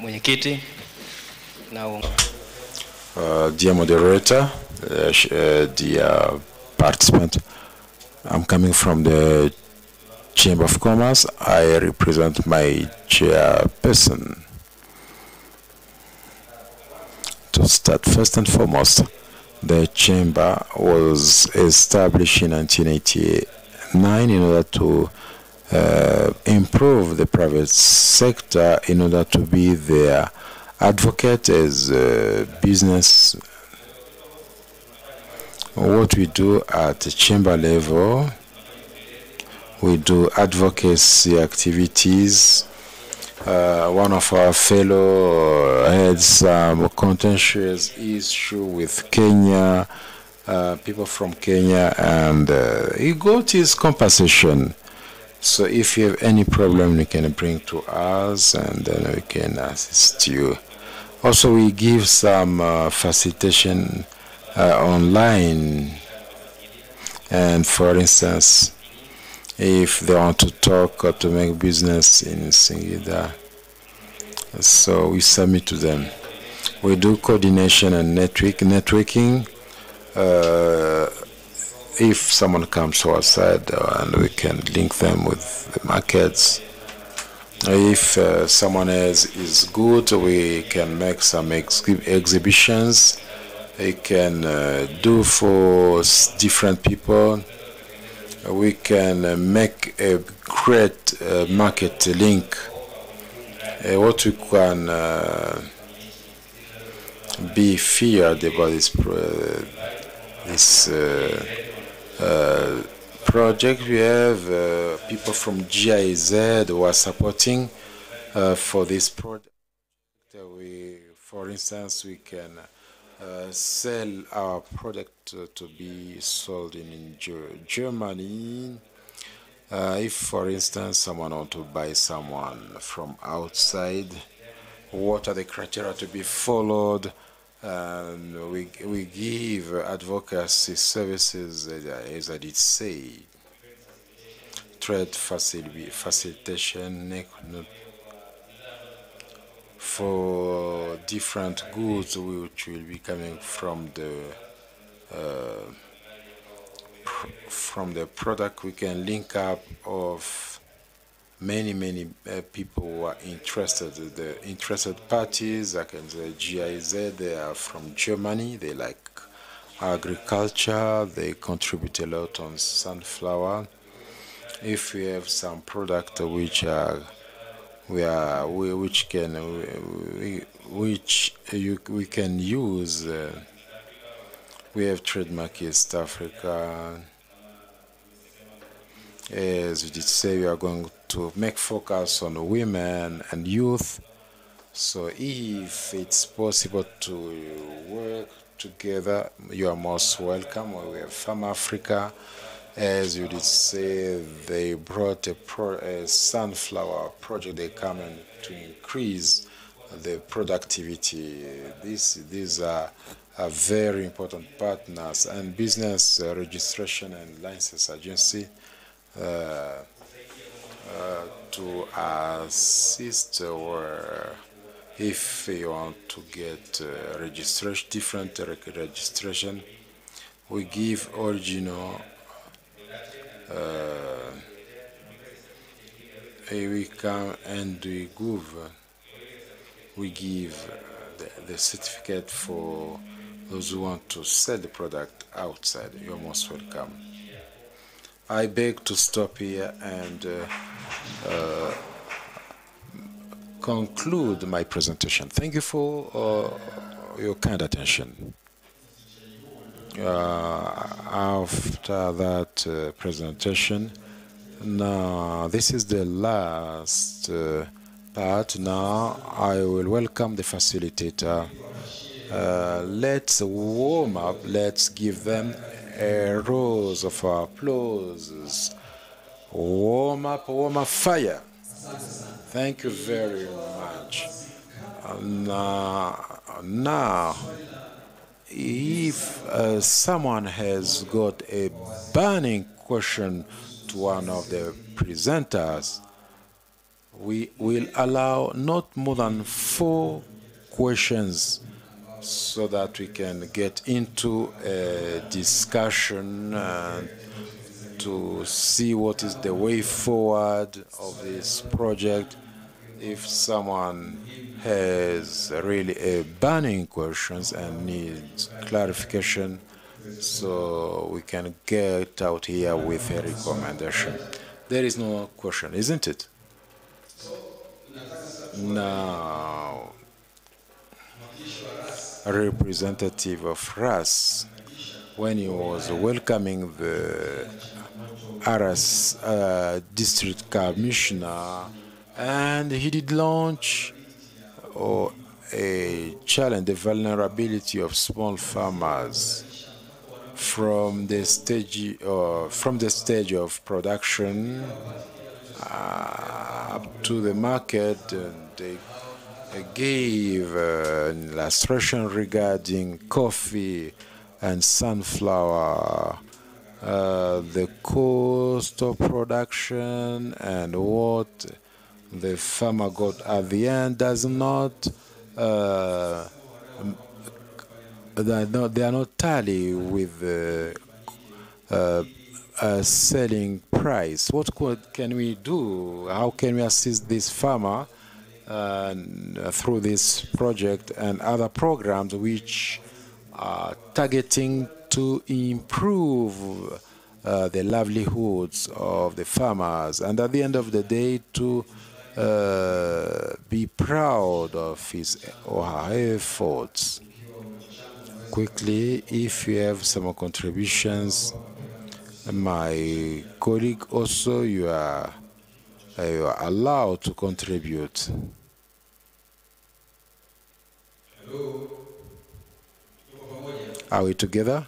[SPEAKER 5] Mwenyekiti,
[SPEAKER 1] dear moderator, dear participant, I'm coming from the Chamber of Commerce. I represent my chairperson. To start, first and foremost, the Chamber was established in 1989 in order to improve the private sector, in order to be their advocate as business. What we do at the chamber level, we do advocacy activities. One of our fellow had some contentious issue with Kenya, people from Kenya, and he got his compensation. So if you have any problem, you can bring to us, and then we can assist you. Also, we give some facilitation online. And for instance, if they want to talk or to make business in Singida, so we submit to them. We do coordination and networking. If someone comes to our side, and we can link them with the markets. If someone else is good, we can make some exhibitions. We can do for different people. We can make a great market link. What we can be feared about this project. We have people from GIZ who are supporting for this project. For instance, we can sell our product to be sold in Germany. If, for instance, someone wants to buy someone from outside, what are the criteria to be followed? And we give advocacy services, as I did say, trade facilitation for different goods which will be coming from the product. We can link up of many people who are interested. The interested parties, like the GIZ, they are from Germany. They like agriculture. They contribute a lot on sunflower. If we have some product which we can use. We have trademark East Africa. As we did say, we are going to make focus on women and youth. So if it's possible to work together, you are most welcome. We have Farm Africa. As you did say, they brought a sunflower project. They come in to increase the productivity. These are very important partners, and business registration and license agency to assist, or if you want to get registration, different registration, we give original. We come and we give the certificate for those who want to sell the product outside. You're most welcome. I beg to stop here and conclude my presentation. Thank you for your kind attention. After that presentation, now this is the last part. Now I will welcome the facilitator. Let's warm up. Let's give them a rouse of applause. Warm up, fire. Thank you very much. Now, if someone has got a burning question to one of the presenters, we will allow not more than 4 questions so that we can get into a discussion to see what is the way forward of this project. If someone has really a burning questions and needs clarification, so we can get out here with a recommendation. There is no question, isn't it? Now, a representative of RAS, when he was welcoming the RAS district commissioner, and he did launch a challenge, the vulnerability of small farmers from the stage of production up to the market. And they gave an illustration regarding coffee and sunflower, the cost of production and what the farmer got at the end does not they are not tally with the selling price. What can we do? How can we assist this farmer through this project and other programs which are targeting to improve the livelihoods of the farmers, and at the end of the day to be proud of his or her efforts? quickly. If you have some contributions, my colleague also, you are allowed to contribute. Are we together?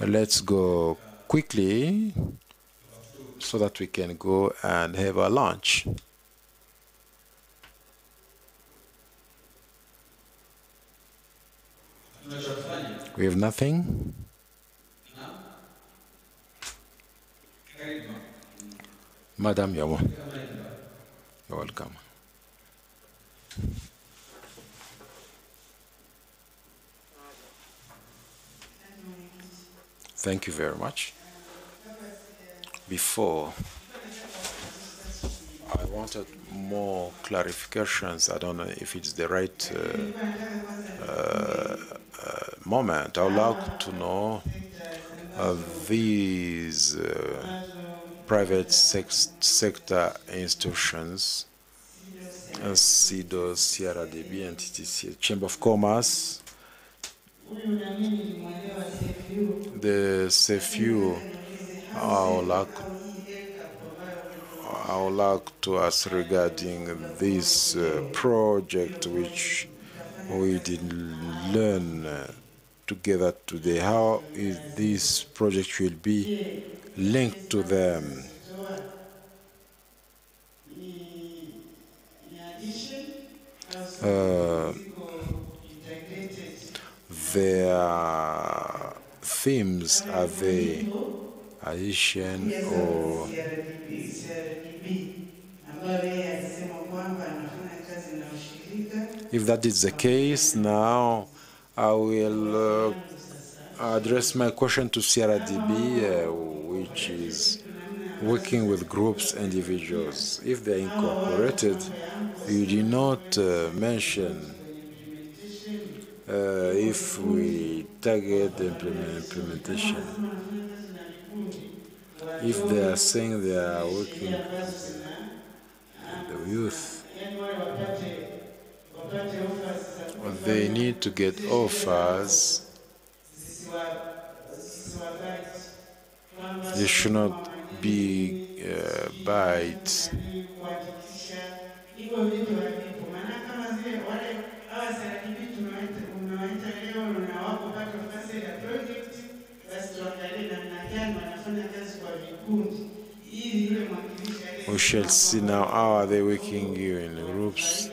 [SPEAKER 1] Let's go quickly so that we can go and have a lunch. We have nothing? Madam, you're welcome. Thank you very much. Before, I wanted more clarifications. I don't know if it's the right moment. I would like to know these private sector institutions, SIDO, CRDB, and TTC, Chamber of Commerce, the CFU. I would like to ask regarding this project which we did learn together today. How is this project will be linked to them? Their themes, are they addition or if that is the case, now I will address my question to CRDB, which is working with groups, individuals. If they're incorporated, you did not mention if we target the implementation. If they are saying they are working with the youth, they need to get offers. They should not be bites. We shall see now how are they working here in groups.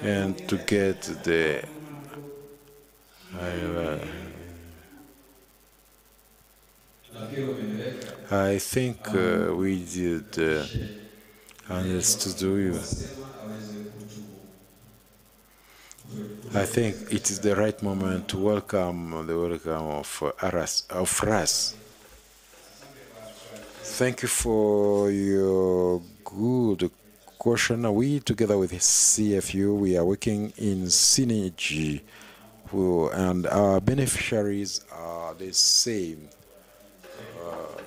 [SPEAKER 1] And to get the I think we did understood you. I think it is the right moment to welcome the welcome of RAS. Thank you for your good question. We, together with CFU, we are working in synergy, and our beneficiaries are the same.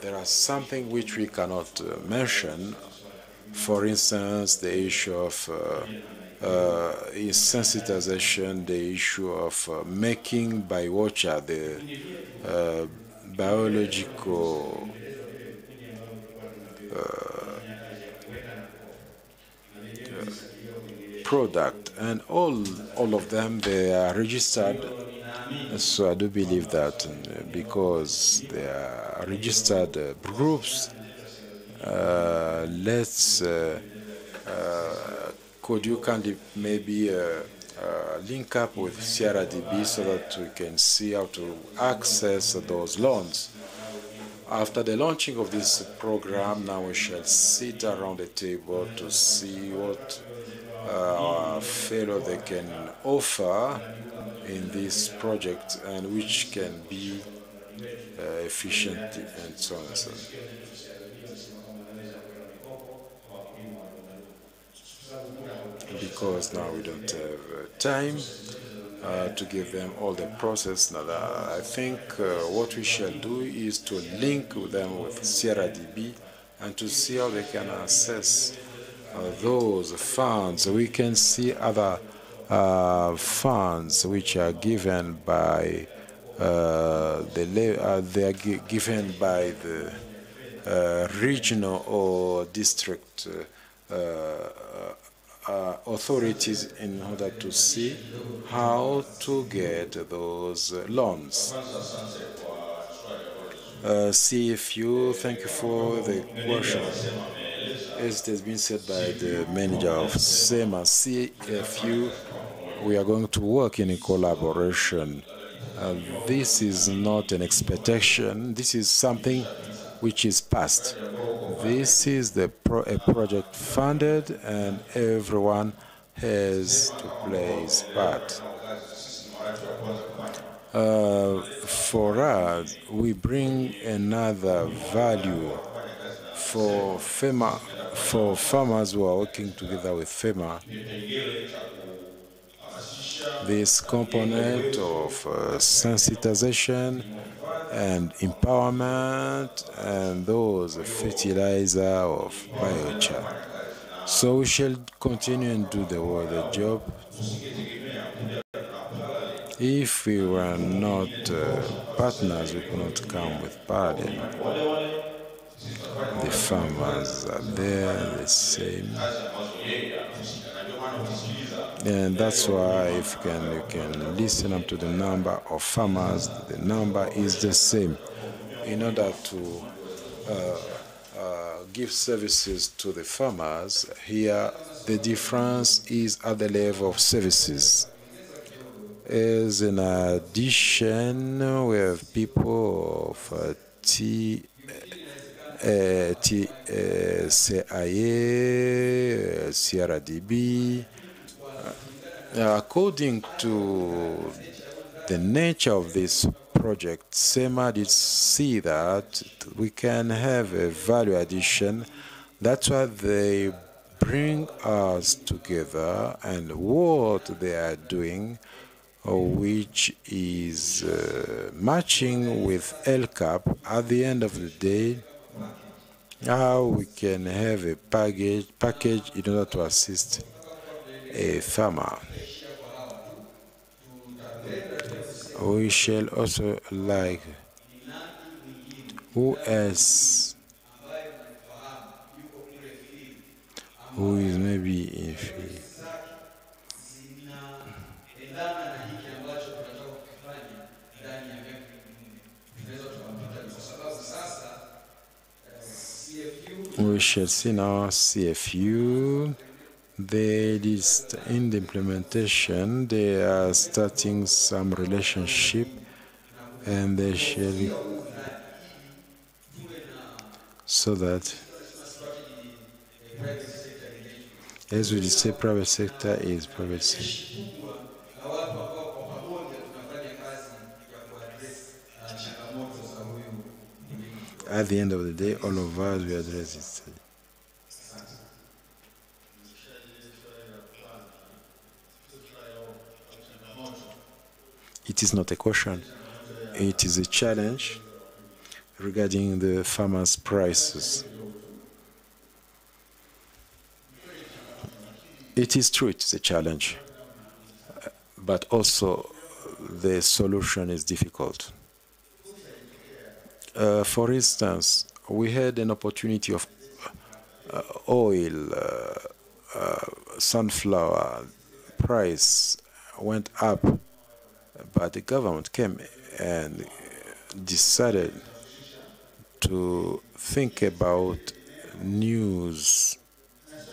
[SPEAKER 1] There are something which we cannot mention. For instance, the issue of sensitization, the issue of making by water the biological product, and all of them, they are registered. So I do believe that because they are registered groups, could you kindly maybe link up with CRDB so that we can see how to access those loans? After the launching of this program, now we shall sit around the table to see what our fellow they can offer in this project and which can be efficient and so on and so on. Because now we don't have time to give them all the process. Now, I think what we shall do is to link them with CRDB and to see how they can assess those funds. We can see other funds which are given by they are given by the regional or district authorities in order to see how to get those loans. CFU, thank you for the question. As it has been said by the manager of SEMA, CFU, we are going to work in a collaboration. This is not an expectation, this is something which is past. This is a project funded and everyone has to play his part. For us, we bring another value for farmers who are working together with FEMA. This component of sensitization and empowerment and those fertilizer of biochar. So we shall continue and do the job. If we were not partners, we could not come with parallel. The farmers are there, the same. And that's why if you can listen up to the number of farmers, the number is the same. In order to give services to the farmers, here the difference is at the level of services. As an addition, we have people of CIA, CRDB. According to the nature of this project, SEMA did see that we can have a value addition. That's why they bring us together, and what they are doing, which is matching with Elcap at the end of the day, how we can have a package in order to assist a farmer. We shall also like who else who is maybe in field. We shall see now CFU. They list in the implementation, they are starting some relationship, and they shall, so that, as we say, private sector is private sector. At the end of the day, all of us, we address it. It is not a question, it is a challenge regarding the farmers' prices. It is true, it's a challenge, but also the solution is difficult. For instance, we had an opportunity of oil, sunflower price went up, but the government came and decided to think about new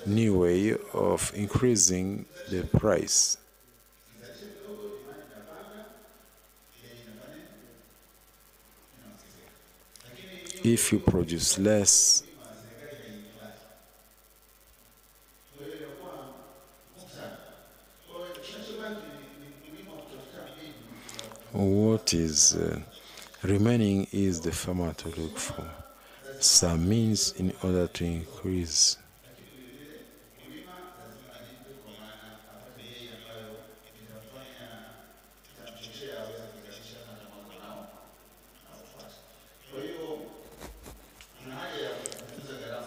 [SPEAKER 1] way of increasing the price. If you produce less, what is remaining is the farmer to look for some means in order to increase.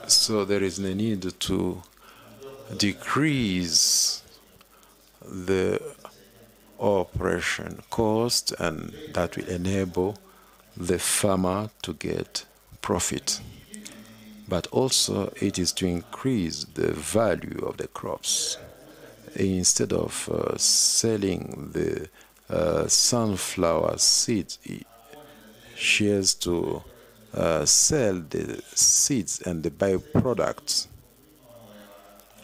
[SPEAKER 1] So there is a need to decrease the operation cost, and that will enable the farmer to get profit. But also it is to increase the value of the crops. Instead of selling the sunflower seeds, she has to sell the seeds and the byproducts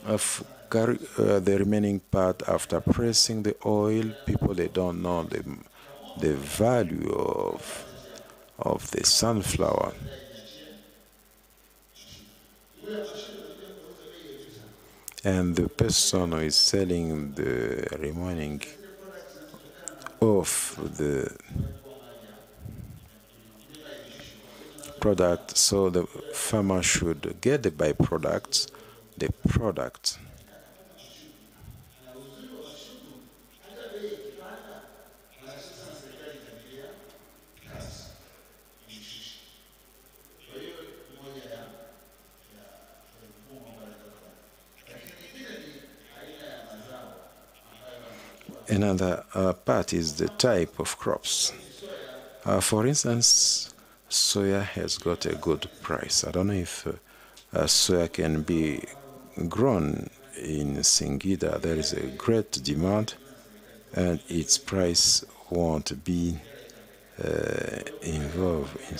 [SPEAKER 1] of the remaining part. After pressing the oil, people, they don't know the value of the sunflower. And the person who is selling the remaining of the product, so the farmer should get the byproducts, the product. Another part is the type of crops. For instance, soya has got a good price. I don't know if soya can be grown in Singida. There is a great demand, and its price won't be involved in.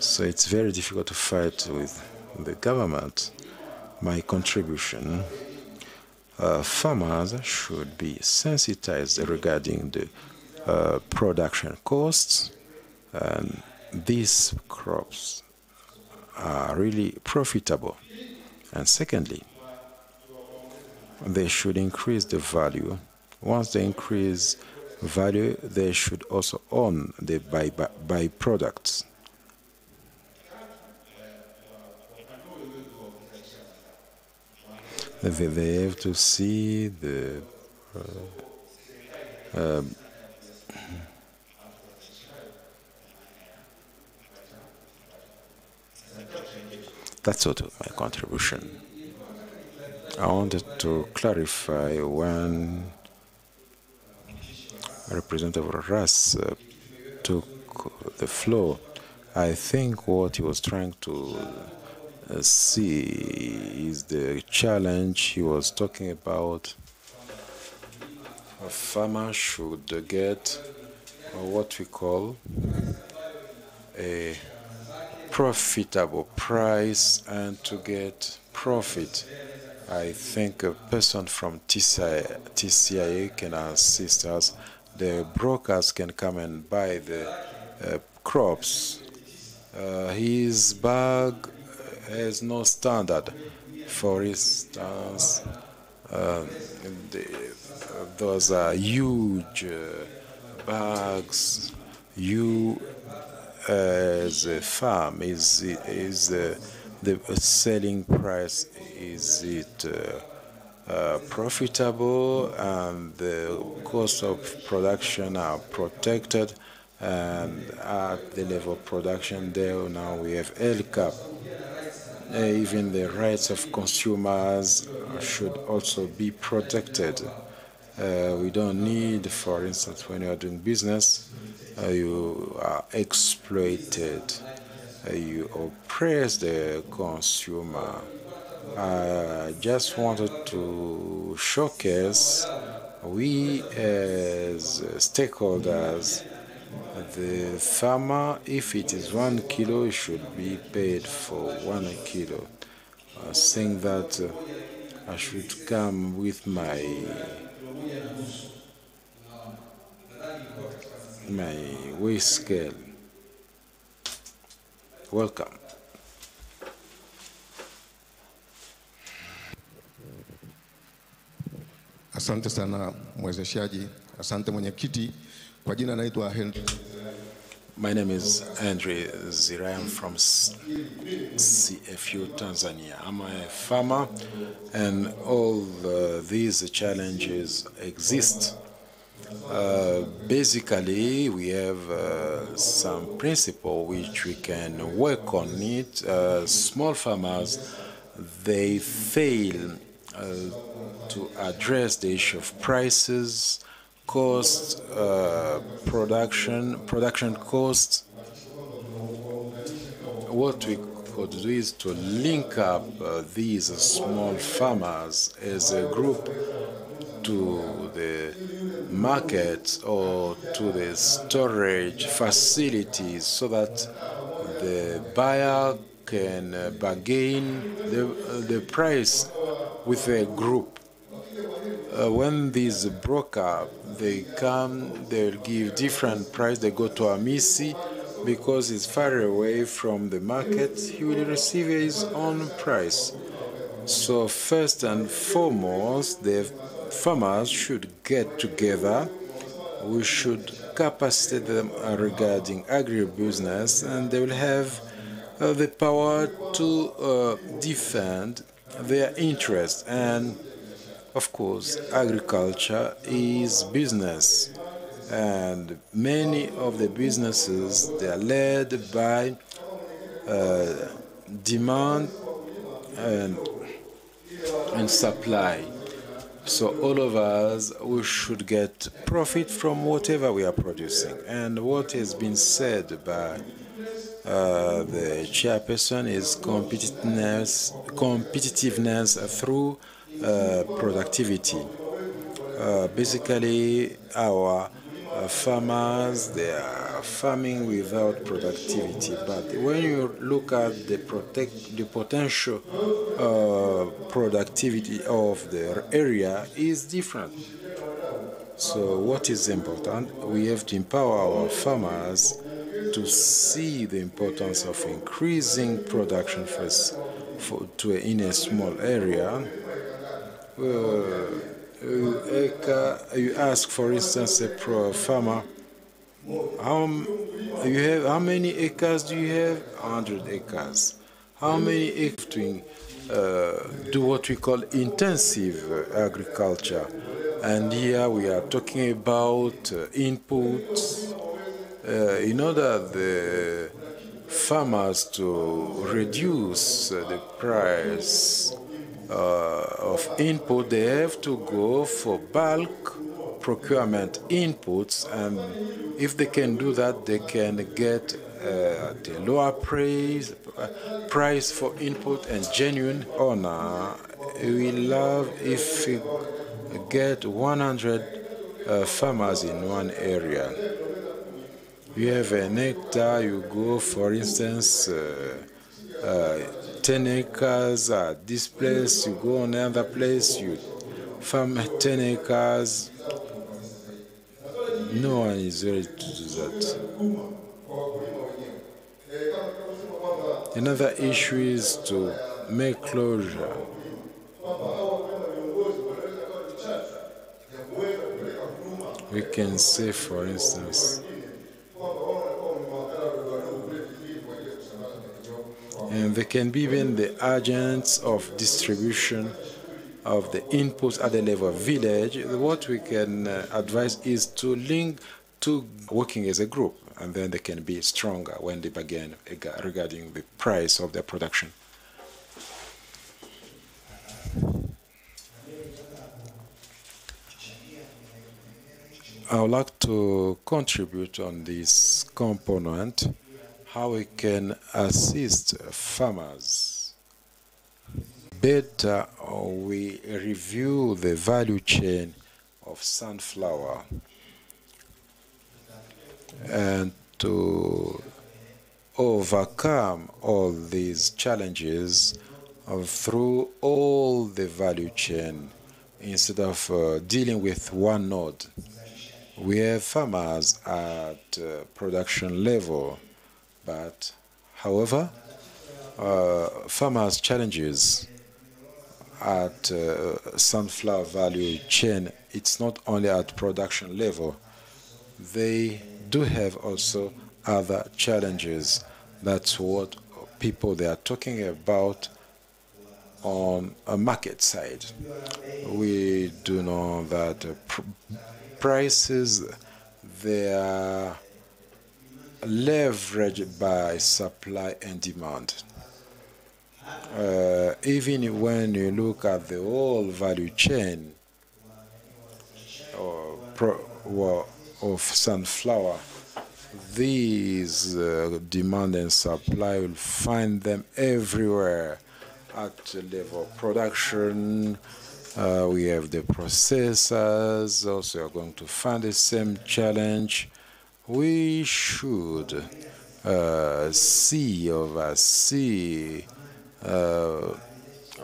[SPEAKER 1] So it's very difficult to fight with the government. My contribution, farmers should be sensitized regarding the production costs, and these crops are really profitable. And secondly, they should increase the value. Once they increase value, they should also own the byproducts. They have to see the that's sort of my contribution. I wanted to clarify when Representative Ras took the floor. I think what he was trying to see is the challenge he was talking about. A farmer should get what we call a profitable price, and to get profit, I think a person from TCIA can assist us. The brokers can come and buy the crops. His bag has no standard. For instance, those are huge bags. You, as a farm, is the selling price, is it profitable, and the cost of production are protected? And at the level of production, there now we have Elcap. Even the rights of consumers should also be protected. We don't need, for instance, when you are doing business, you are exploited, you oppress the consumer. I just wanted to showcase, we as stakeholders, the farmer, if it is 1 kilo, it should be paid for 1 kilo. Saying that I should come with my weight scale. Welcome.
[SPEAKER 5] Asante sana mwezeshaji. Asante mwenyekiti. Kwa jina naitwa Henry.
[SPEAKER 1] My name is Andre Zira. I'm from CFU, Tanzania. I'm a farmer, and all these challenges exist. Basically, we have some principle which we can work on it. Small farmers, they fail to address the issue of prices, cost, production cost. What we could do is to link up these small farmers as a group to the markets or to the storage facilities so that the buyer can bargain the price with a group. When these broker they come, they'll give different price. They go to Amisi because it's far away from the market. He will receive his own price. So first and foremost, the farmers should get together. We should capacitate them regarding agribusiness, and they will have the power to defend their interests. And of course, agriculture is business, and many of the businesses they are led by demand and supply. So all of us, we should get profit from whatever we are producing. And what has been said by the chairperson is competitiveness through productivity. Basically, our farmers, they are farming without productivity. But when you look at the potential productivity of the area is different. So what is important? We have to empower our farmers to see the importance of increasing production in a small area. You ask, for instance, a farmer, how many acres do you have? 100 acres. How many acres to do what we call intensive agriculture? And here we are talking about inputs. In order the farmers to reduce the price of input, they have to go for bulk procurement inputs, and if they can do that, they can get the lower price for input and genuine owner. We love if we get 100 farmers in one area. You have an hectare, you go, for instance, 10 acres at this place, you go on another place, you farm 10 acres. No one is ready to do that. Another issue is to make closure. We can say, for instance, and they can be even the agents of distribution of the inputs at the level of village. What we can advise is to link to working as a group, and then they can be stronger when they begin regarding the price of their production. I would like to contribute on this component, how we can assist farmers. Better we review the value chain of sunflower and to overcome all these challenges through all the value chain instead of dealing with one node. We have farmers at production level, but however, farmers' challenges at sunflower value chain, it's not only at production level. They do have also other challenges. That's what people they are talking about on a market side. We do know that prices they are leveraged by supply and demand. Even when you look at the whole value chain of sunflower, these demand and supply will find them everywhere at the level of production. We have the processors also are going to find the same challenge. We should oversee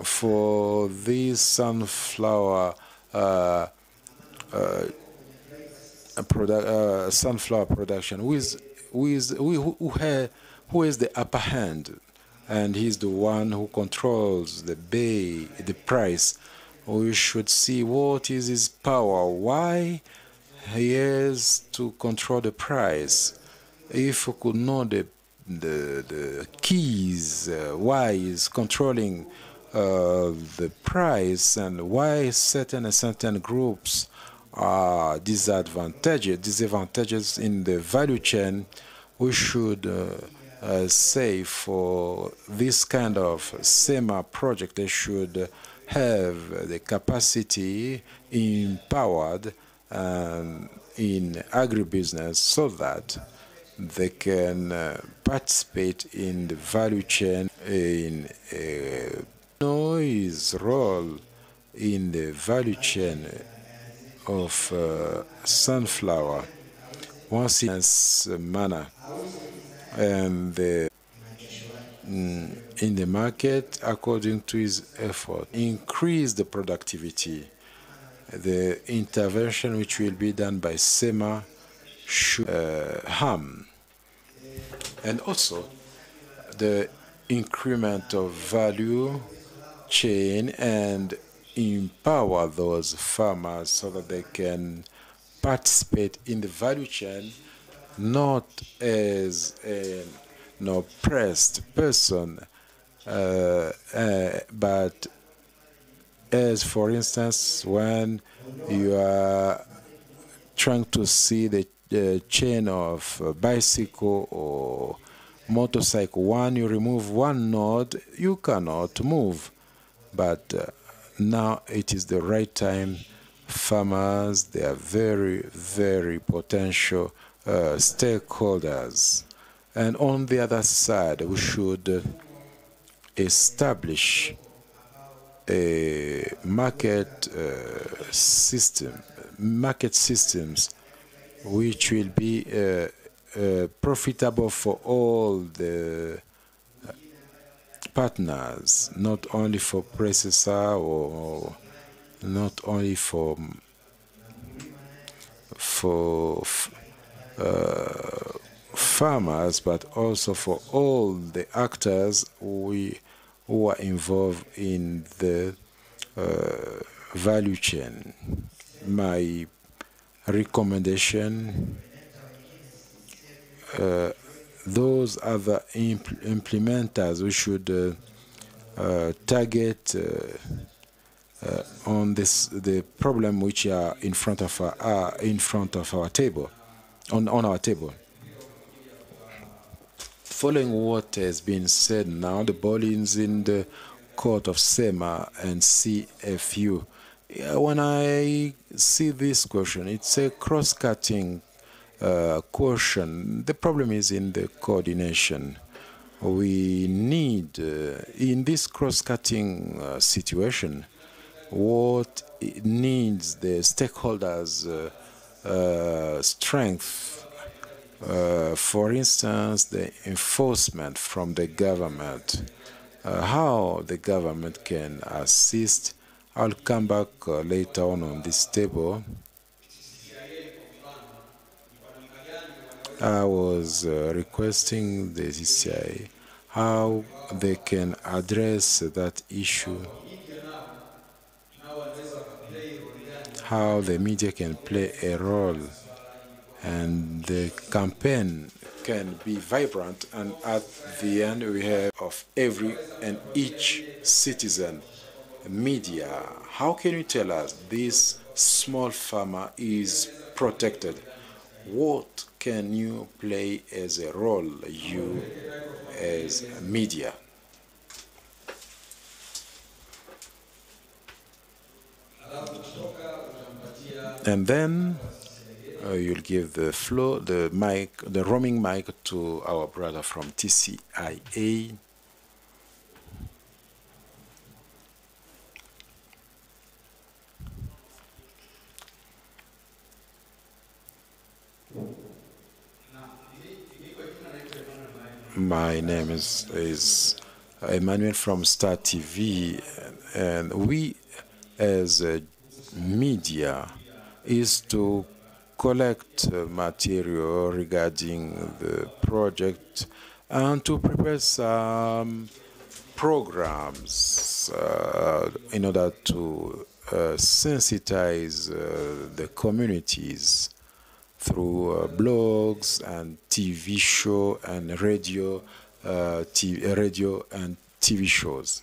[SPEAKER 1] for this sunflower sunflower production, who has the upper hand, and he's the one who controls the price. We should see what is his power, why he has to control the price. If we could know the keys, why he's controlling the price, and why certain groups are disadvantages in the value chain, we should say for this kind of SEMA project, they should have the capacity empowered in agribusiness so that they can participate in the value chain in know his role in the value chain of sunflower once in a manner and in the market according to his effort increase the productivity. The intervention which will be done by SEMA should harm, and also the increment of value chain and empower those farmers so that they can participate in the value chain not as an oppressed person, but as, for instance, when you are trying to see the chain of bicycle or motorcycle, when you remove one node, you cannot move. But now it is the right time. Farmers, they are very, very potential stakeholders. And on the other side, we should establish a market systems which will be profitable for all the partners, not only for processor or not only for farmers, but also for all the actors who are involved in the value chain. My recommendation, those other implementers, we should target on the problem which are in front of our table, on our table. Following what has been said now, the ball is in the court of SEMA and CFU. When I see this question, it's a cross-cutting question. The problem is in the coordination. We need, in this cross-cutting situation, what it needs the stakeholders' strength. For instance, the enforcement from the government, how the government can assist. I'll come back later on this table. I was requesting the CCI how they can address that issue, how the media can play a role, and the campaign can be vibrant, and at the end we have of every and each citizen media. How can you tell us this small farmer is protected? What can you play as a role, you as media? And then you'll give the floor, the mic, the roaming mic to our brother from TCIA. My name is Emmanuel from Star TV, and we as a media is to collect material regarding the project and to prepare some programs in order to sensitize the communities through blogs and TV show and radio and TV shows.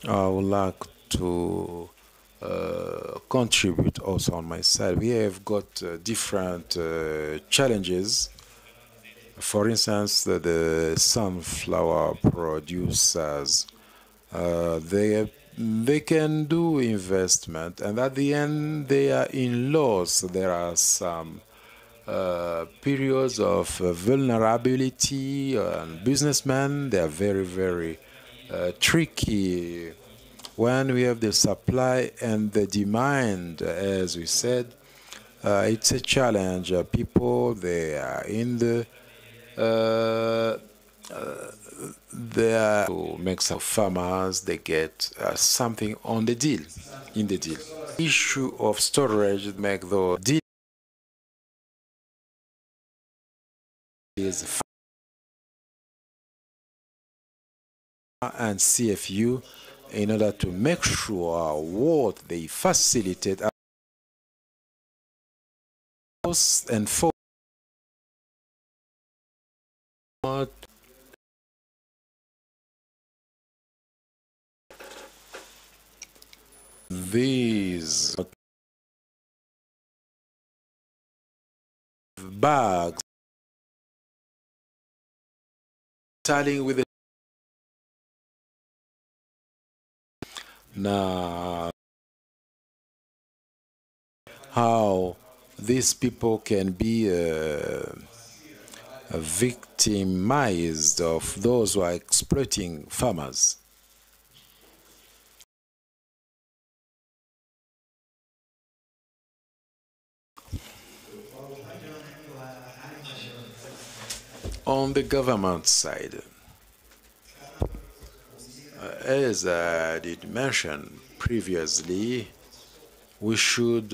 [SPEAKER 1] I would like to contribute also on my side. We have got different challenges. For instance, the sunflower producers, they can do investment, and at the end they are in loss. There are some periods of vulnerability, and businessmen, they are very tricky when we have the supply and the demand. As we said, it's a challenge. People, they are in the they are to make some farmers, they get something on the deal, in the deal. Issue of storage make the deal is and CFU in order to make sure what they facilitate and for these bags starting with the now how these people can be victimized of those who are exploiting farmers. On the government side, as I did mention previously, we should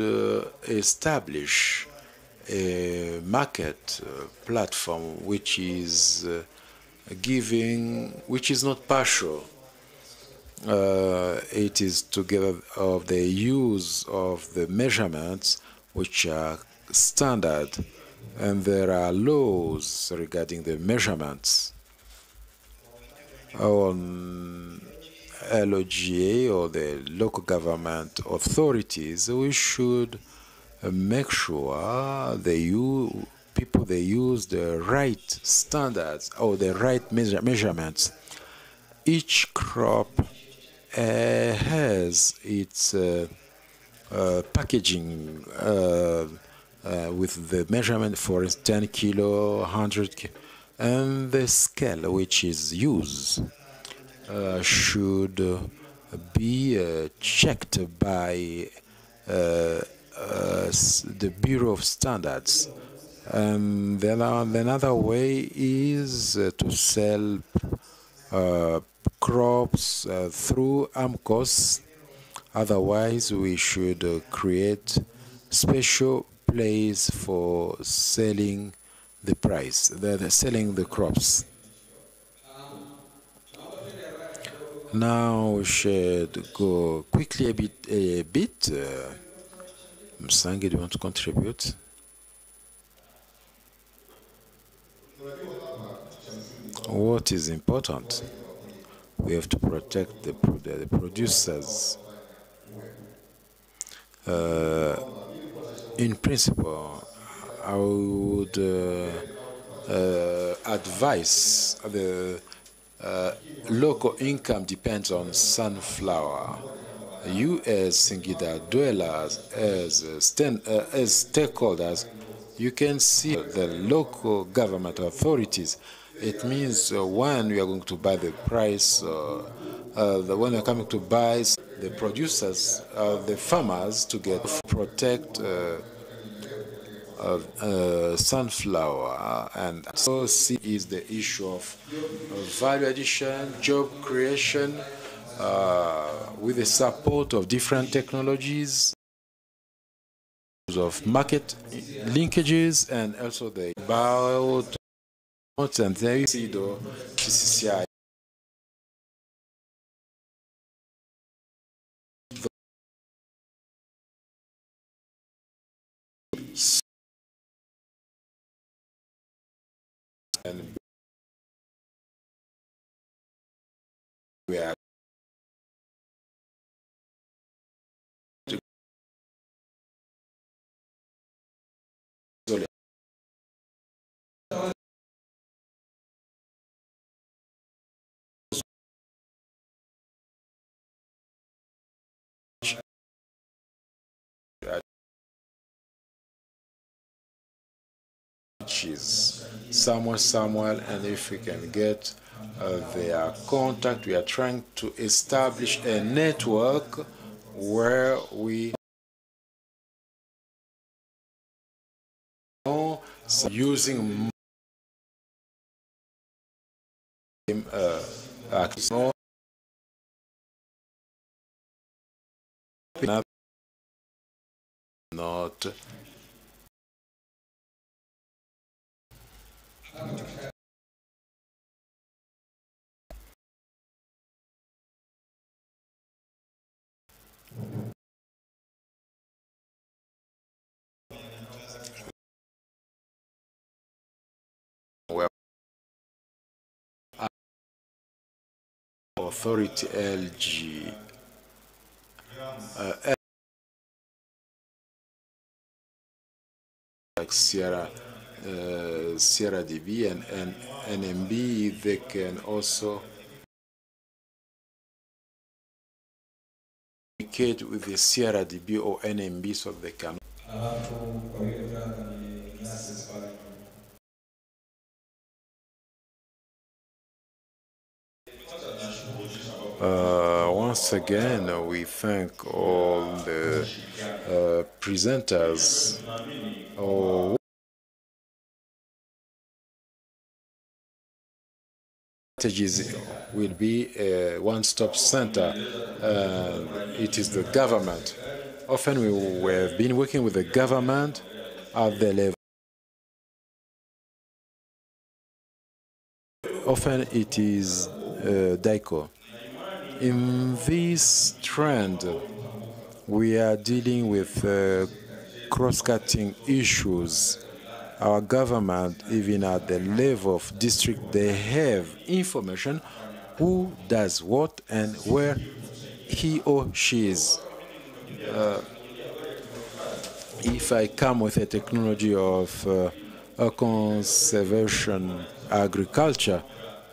[SPEAKER 1] establish a market platform which is which is not partial. It is together of the use of the measurements which are standard, and there are laws regarding the measurements on LOGA or the local government authorities. We should make sure people they use the right standards or the right measurements. Each crop has its packaging with the measurement for 10 kilo, 100 kilo, and the scale which is used should be checked by the Bureau of Standards. And then another way is to sell crops through AMCOS. Otherwise, we should create special place for selling the selling the crops. Now we should go quickly a bit. Msangi, do you want to contribute? What is important? We have to protect the producers. In principle, I would advise the local income depends on sunflower. You as Singida dwellers, as stakeholders, you can see the local government authorities. It means when we are going to buy the price, when you're coming to buy the producers, the farmers to get protect sunflower, and so see is the issue of value addition, job creation, with the support of different technologies, of market linkages, and also the about and there you see the CCCI. And we are which is Samuel, and if we can get their contact, we are trying to establish a network where we know using not where authority LG like Sierra DB and NMB, they can also communicate with the Sierra DB or NMB so they can. Once again, we thank all the presenters or strategies will be a one-stop center, and it is the government. Often we have been working with the government at the level. Often it is DICO. In this trend, we are dealing with cross-cutting issues. Our government, even at the level of district, they have information who does what and where he or she is. If I come with a technology of a conservation agriculture,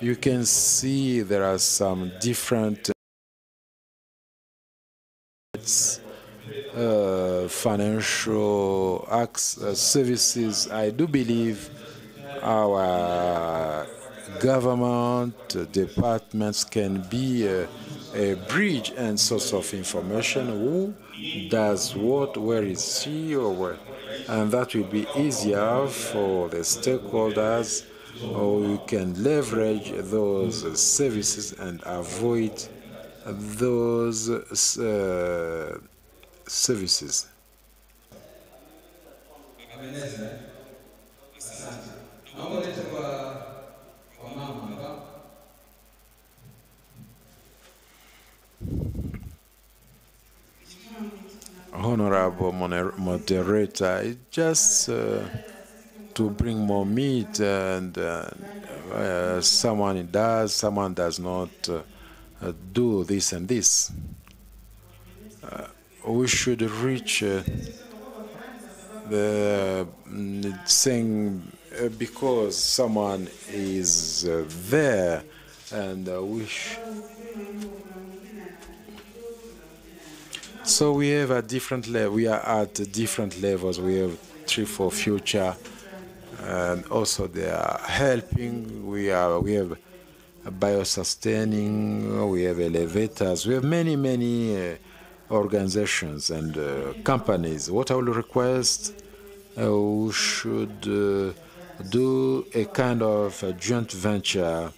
[SPEAKER 1] you can see there are some different financial services. I do believe our government departments can be a bridge and source of information. Who does what, where is she or where? And that will be easier for the stakeholders, or we can leverage those services and avoid those services. Honorable honorable moderator, it's just to bring more meat, and someone does, someone does not do this and this. We should reach the thing because someone is there, and so we have a different level. We are at different levels. We have Tree for Future, and also they are helping. We have biosustaining. We have elevators. We have many organizations and companies. What I will request, we should do a kind of a joint venture.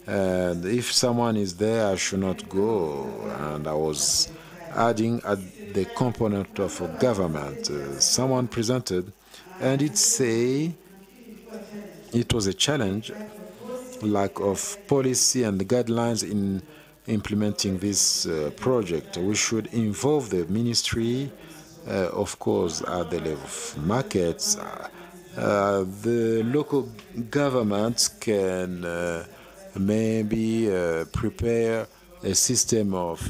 [SPEAKER 1] And if someone is there, I should not go. And I was adding the component of a government. Someone presented, and it was a challenge, lack of policy and guidelines in implementing this project. We should involve the ministry, of course, at the level of markets. The local governments can maybe prepare a system of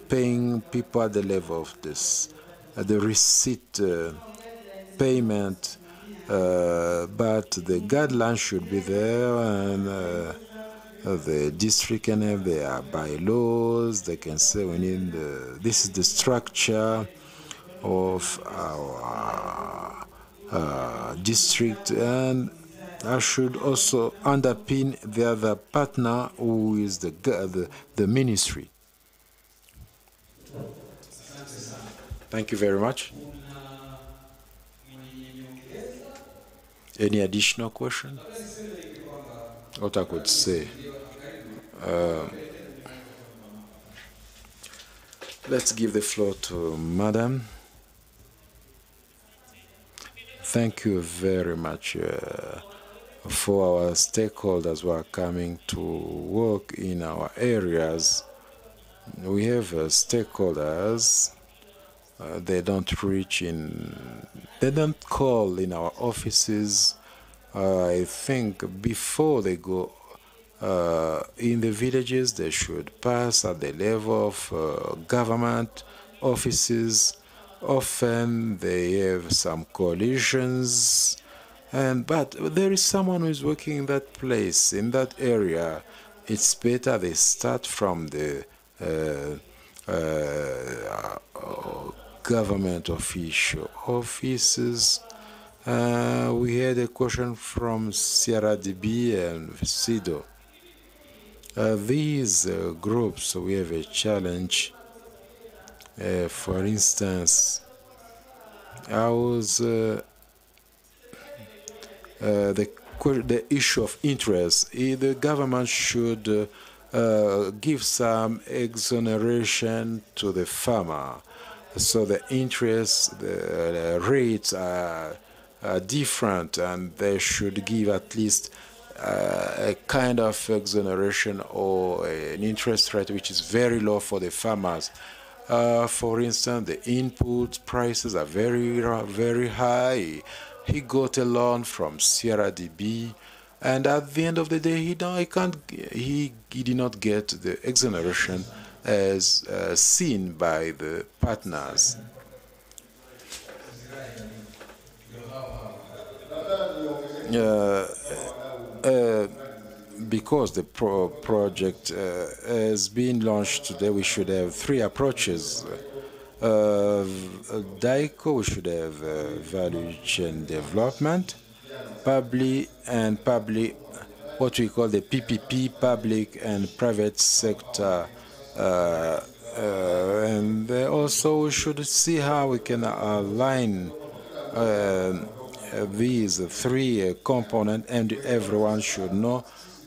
[SPEAKER 1] paying people at the level of this, the receipt payment, but the guidelines should be there, and the district can have their bylaws. They can say we need this is the structure of our district, and I should also underpin the other partner, who is the ministry. Thank you very much. Any additional question? What I could say? Let's give the floor to Madam. Thank you very much for our stakeholders who are coming to work in our areas. We have stakeholders. They don't call in our offices. I think before they go in the villages, they should pass at the level of government offices. Often they have some coalitions, but there is someone who is working in that place, in that area. It's better they start from the government official offices. We had a question from Sierra DB and SIDO. These groups, we have a challenge. For instance, I was the issue of interest. The government should give some exoneration to the farmer, so the interest, the rates are different, and they should give at least a kind of exoneration or an interest rate which is very low for the farmers. For instance, the input prices are very high. He got a loan from Sierra DB, and at the end of the day, he did not get the exoneration as seen by the partners. Because the project has been launched today, we should have three approaches. DICO, we should have value chain development, public, what we call the PPP, public and private sector. And also we should see how we can align these three components, and everyone should know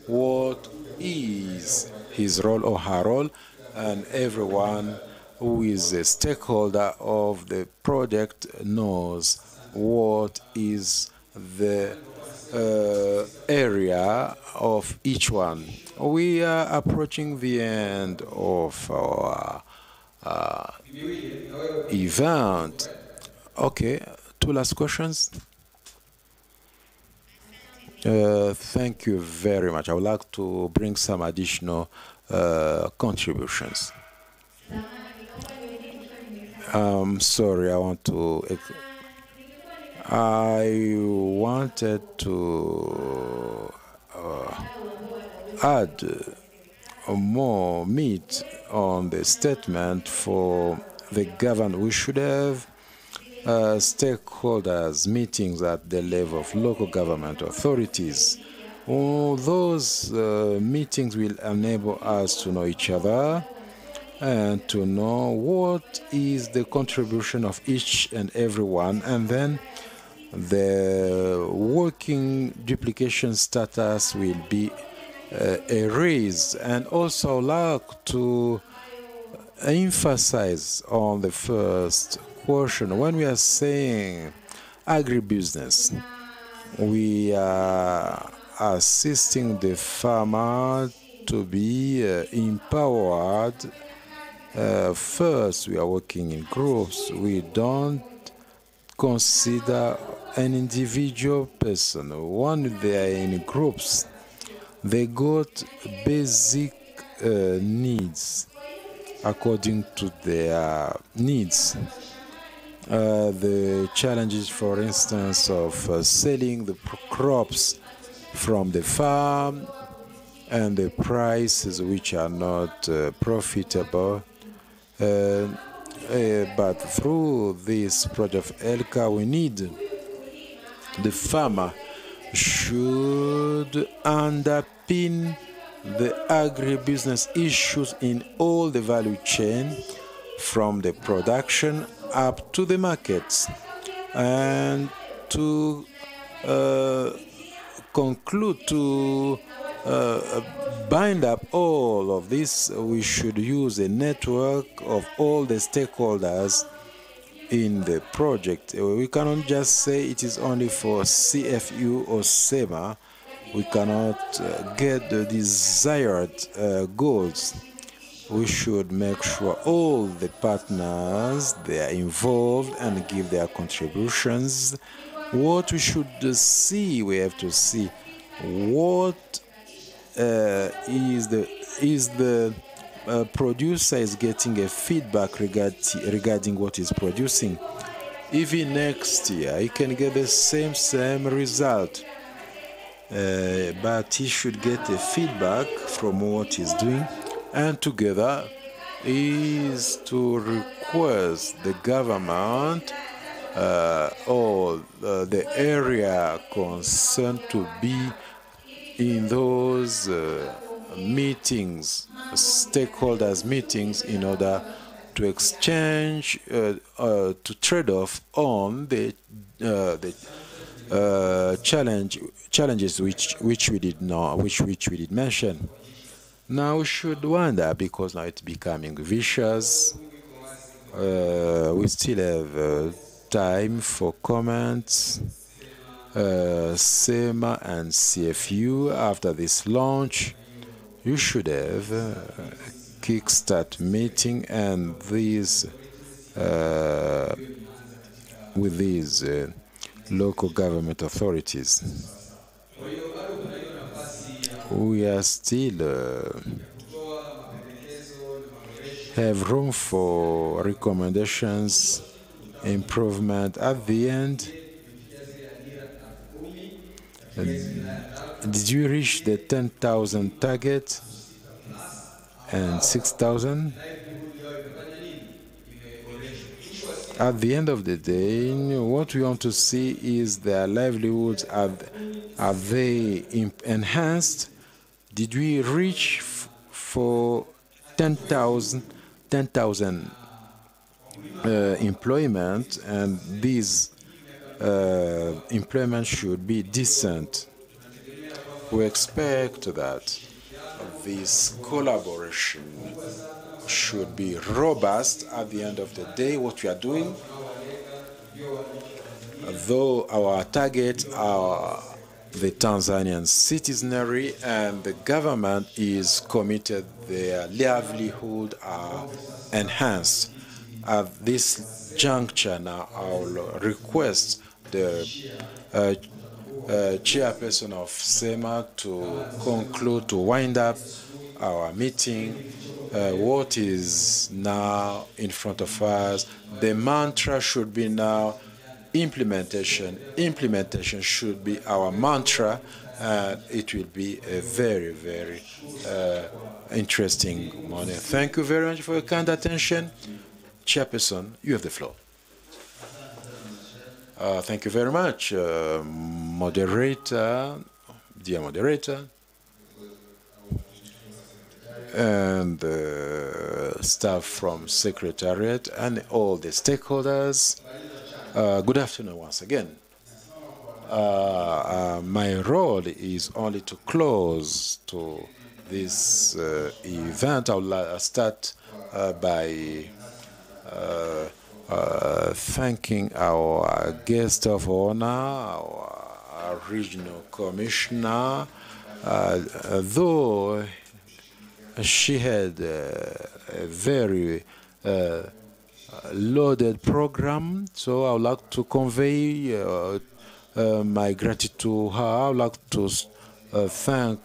[SPEAKER 1] what is his role or her role, and everyone who is a stakeholder of the project knows what is the area of each one. We are approaching the end of our event. Okay, two last questions. Thank you very much. I would like to bring some additional contributions. Sorry, I wanted to add more meat on the statement for the government. We should have stakeholders meetings at the level of local government authorities. Those meetings will enable us to know each other and to know what is the contribution of each and every one, and then the working duplication status will be erased. And also like to emphasize on the first question. When we are saying agribusiness, we are assisting the farmer to be empowered. First, we are working in groups. We don't consider an individual person. When they are in groups, they got basic needs according to their needs. The challenges, for instance, of selling the crops from the farm and the prices which are not profitable. But through this project of Elcap, we need the farmer should underpin the agribusiness issues in all the value chain, from the production up to the markets. And to conclude, to bind up all of this, we should use a network of all the stakeholders in the project. We cannot just say it is only for CFU or SEMA. We cannot get the desired goals. We should make sure all the partners, they are involved and give their contributions. What we should see, we have to see what is the producer is getting a feedback regarding what is producing. Even next year, he can get the same result, but he should get a feedback from what he's doing, and together is to request the government or the area concerned to be in those meetings, stakeholders meetings, in order to exchange, to trade off on the challenges which we did mention. Now we should wonder, because now it's becoming vicious. We still have time for comments. SEMA and CFU, after this launch, you should have a kickstart meeting, and these with these local government authorities. We are still have room for recommendations, improvement. At the end, did you reach the 10,000 target and 6,000? At the end of the day, what we want to see is their livelihoods. Are they enhanced? Did we reach for 10,000 employment, and these employment should be decent? We expect that this collaboration should be robust. At the end of the day, what we are doing, though our targets are the Tanzanian citizenry, and the government is committed their livelihood are enhanced. At this juncture now, I'll request the chairperson of SEMA to conclude, to wind up our meeting. What is now in front of us, the mantra should be now implementation. Implementation should be our mantra, and it will be a very, very interesting morning. Thank you very much for your kind attention. Chairperson, you have the floor. Thank you very much, moderator, dear moderator, and staff from Secretariat and all the stakeholders. Good afternoon once again. My role is only to close to this event. I'll start by thanking our guest of honor, our regional commissioner, though she had a very loaded program, so I would like to convey my gratitude to her. I would like to thank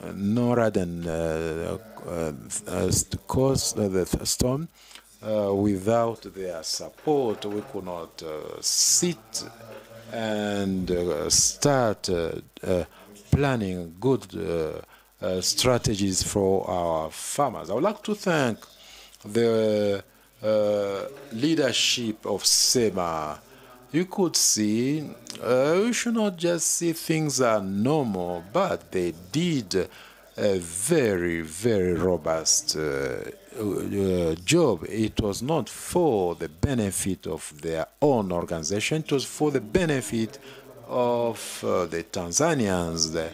[SPEAKER 1] NORAD and the Storm. Without their support, we could not sit and start planning good strategies for our farmers. I would like to thank the leadership of SEMA. You could see, we should not just see things are normal, but they did a very, very robust job. It was not for the benefit of their own organization, it was for the benefit of the Tanzanians. They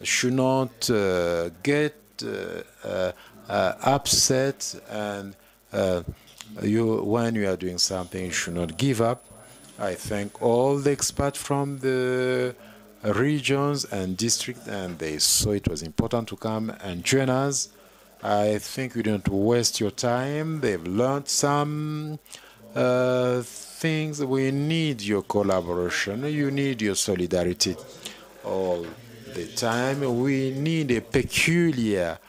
[SPEAKER 1] should not get upset, and when you are doing something, you should not give up. I thank all the experts from the regions and districts, and they saw it was important to come and join us. I think you didn't waste your time. They've learned some things. We need your collaboration. You need your solidarity all the time. We need a peculiar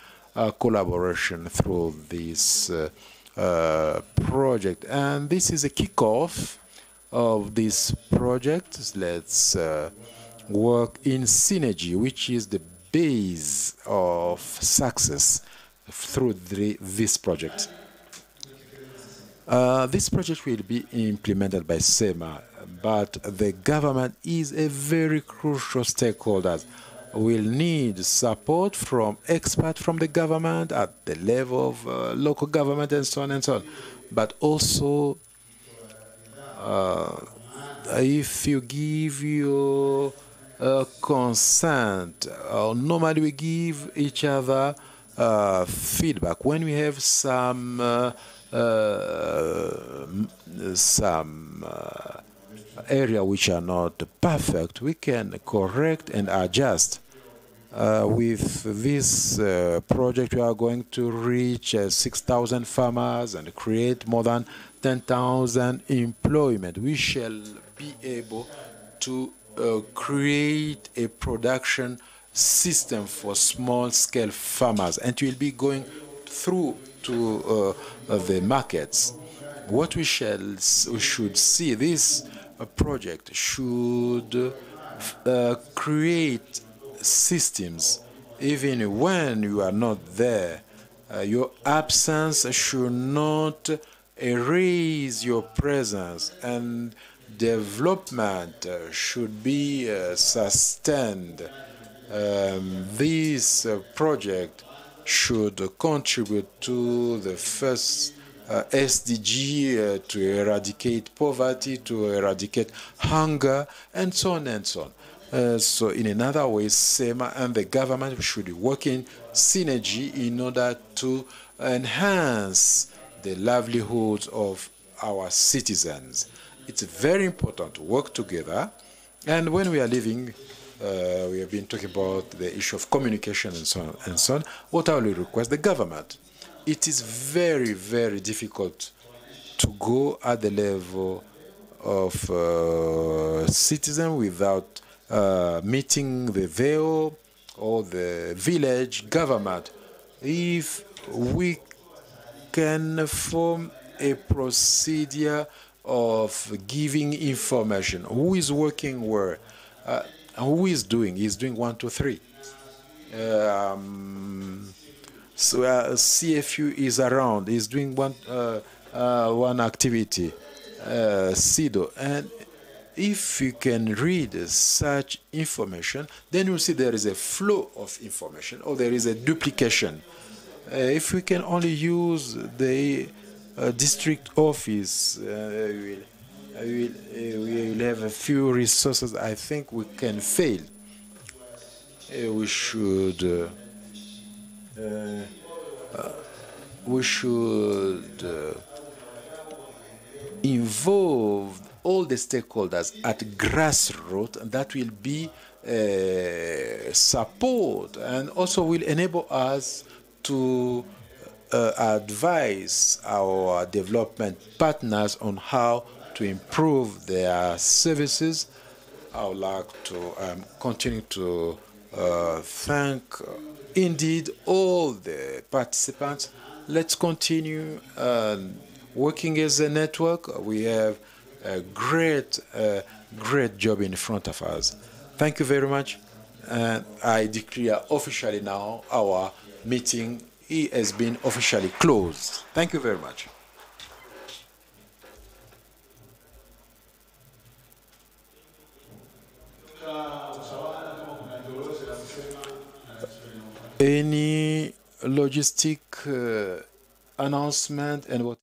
[SPEAKER 1] collaboration through this project. And this is a kickoff of this project. Let's work in synergy, which is the base of success through this project. This project will be implemented by SEMA, but the government is a very crucial stakeholder. We'll need support from experts from the government at the level of local government and so on and so on. But also, if you give your consent, normally we give each other feedback. When we have some area which are not perfect, we can correct and adjust. With this project, we are going to reach 6,000 farmers and create more than 10,000 employment. We shall be able to create a production system for small-scale farmers, and it will be going through to the markets. What we should see, this project should create systems even when you are not there. Your absence should not erase your presence, and development should be sustained. This project should contribute to the first SDG to eradicate poverty, to eradicate hunger, and so on and so on. So in another way, SEMA and the government should work in synergy in order to enhance the livelihoods of our citizens. It's very important to work together And when we are leaving, we have been talking about the issue of communication and so on and so on. What I will request the government, it is very, very difficult to go at the level of citizen without meeting the VEO or the village government. If we can form a procedure of giving information, who is working where, who is doing, he's doing 1, 2, 3. So CFU is around, is doing one activity, SIDO, and if you can read such information, then you'll see there is a flow of information or there is a duplication. If we can only use the district office, we will have a few resources. I think we can fail. We should involve all the stakeholders at grassroots, and that will be support and also will enable us to advise our development partners on how to improve their services. I would like to continue to thank indeed all the participants. Let's continue working as a network. We have a great job in front of us. Thank you very much. And I declare officially now our meeting has been officially closed. Thank you very much. Any logistic announcement and what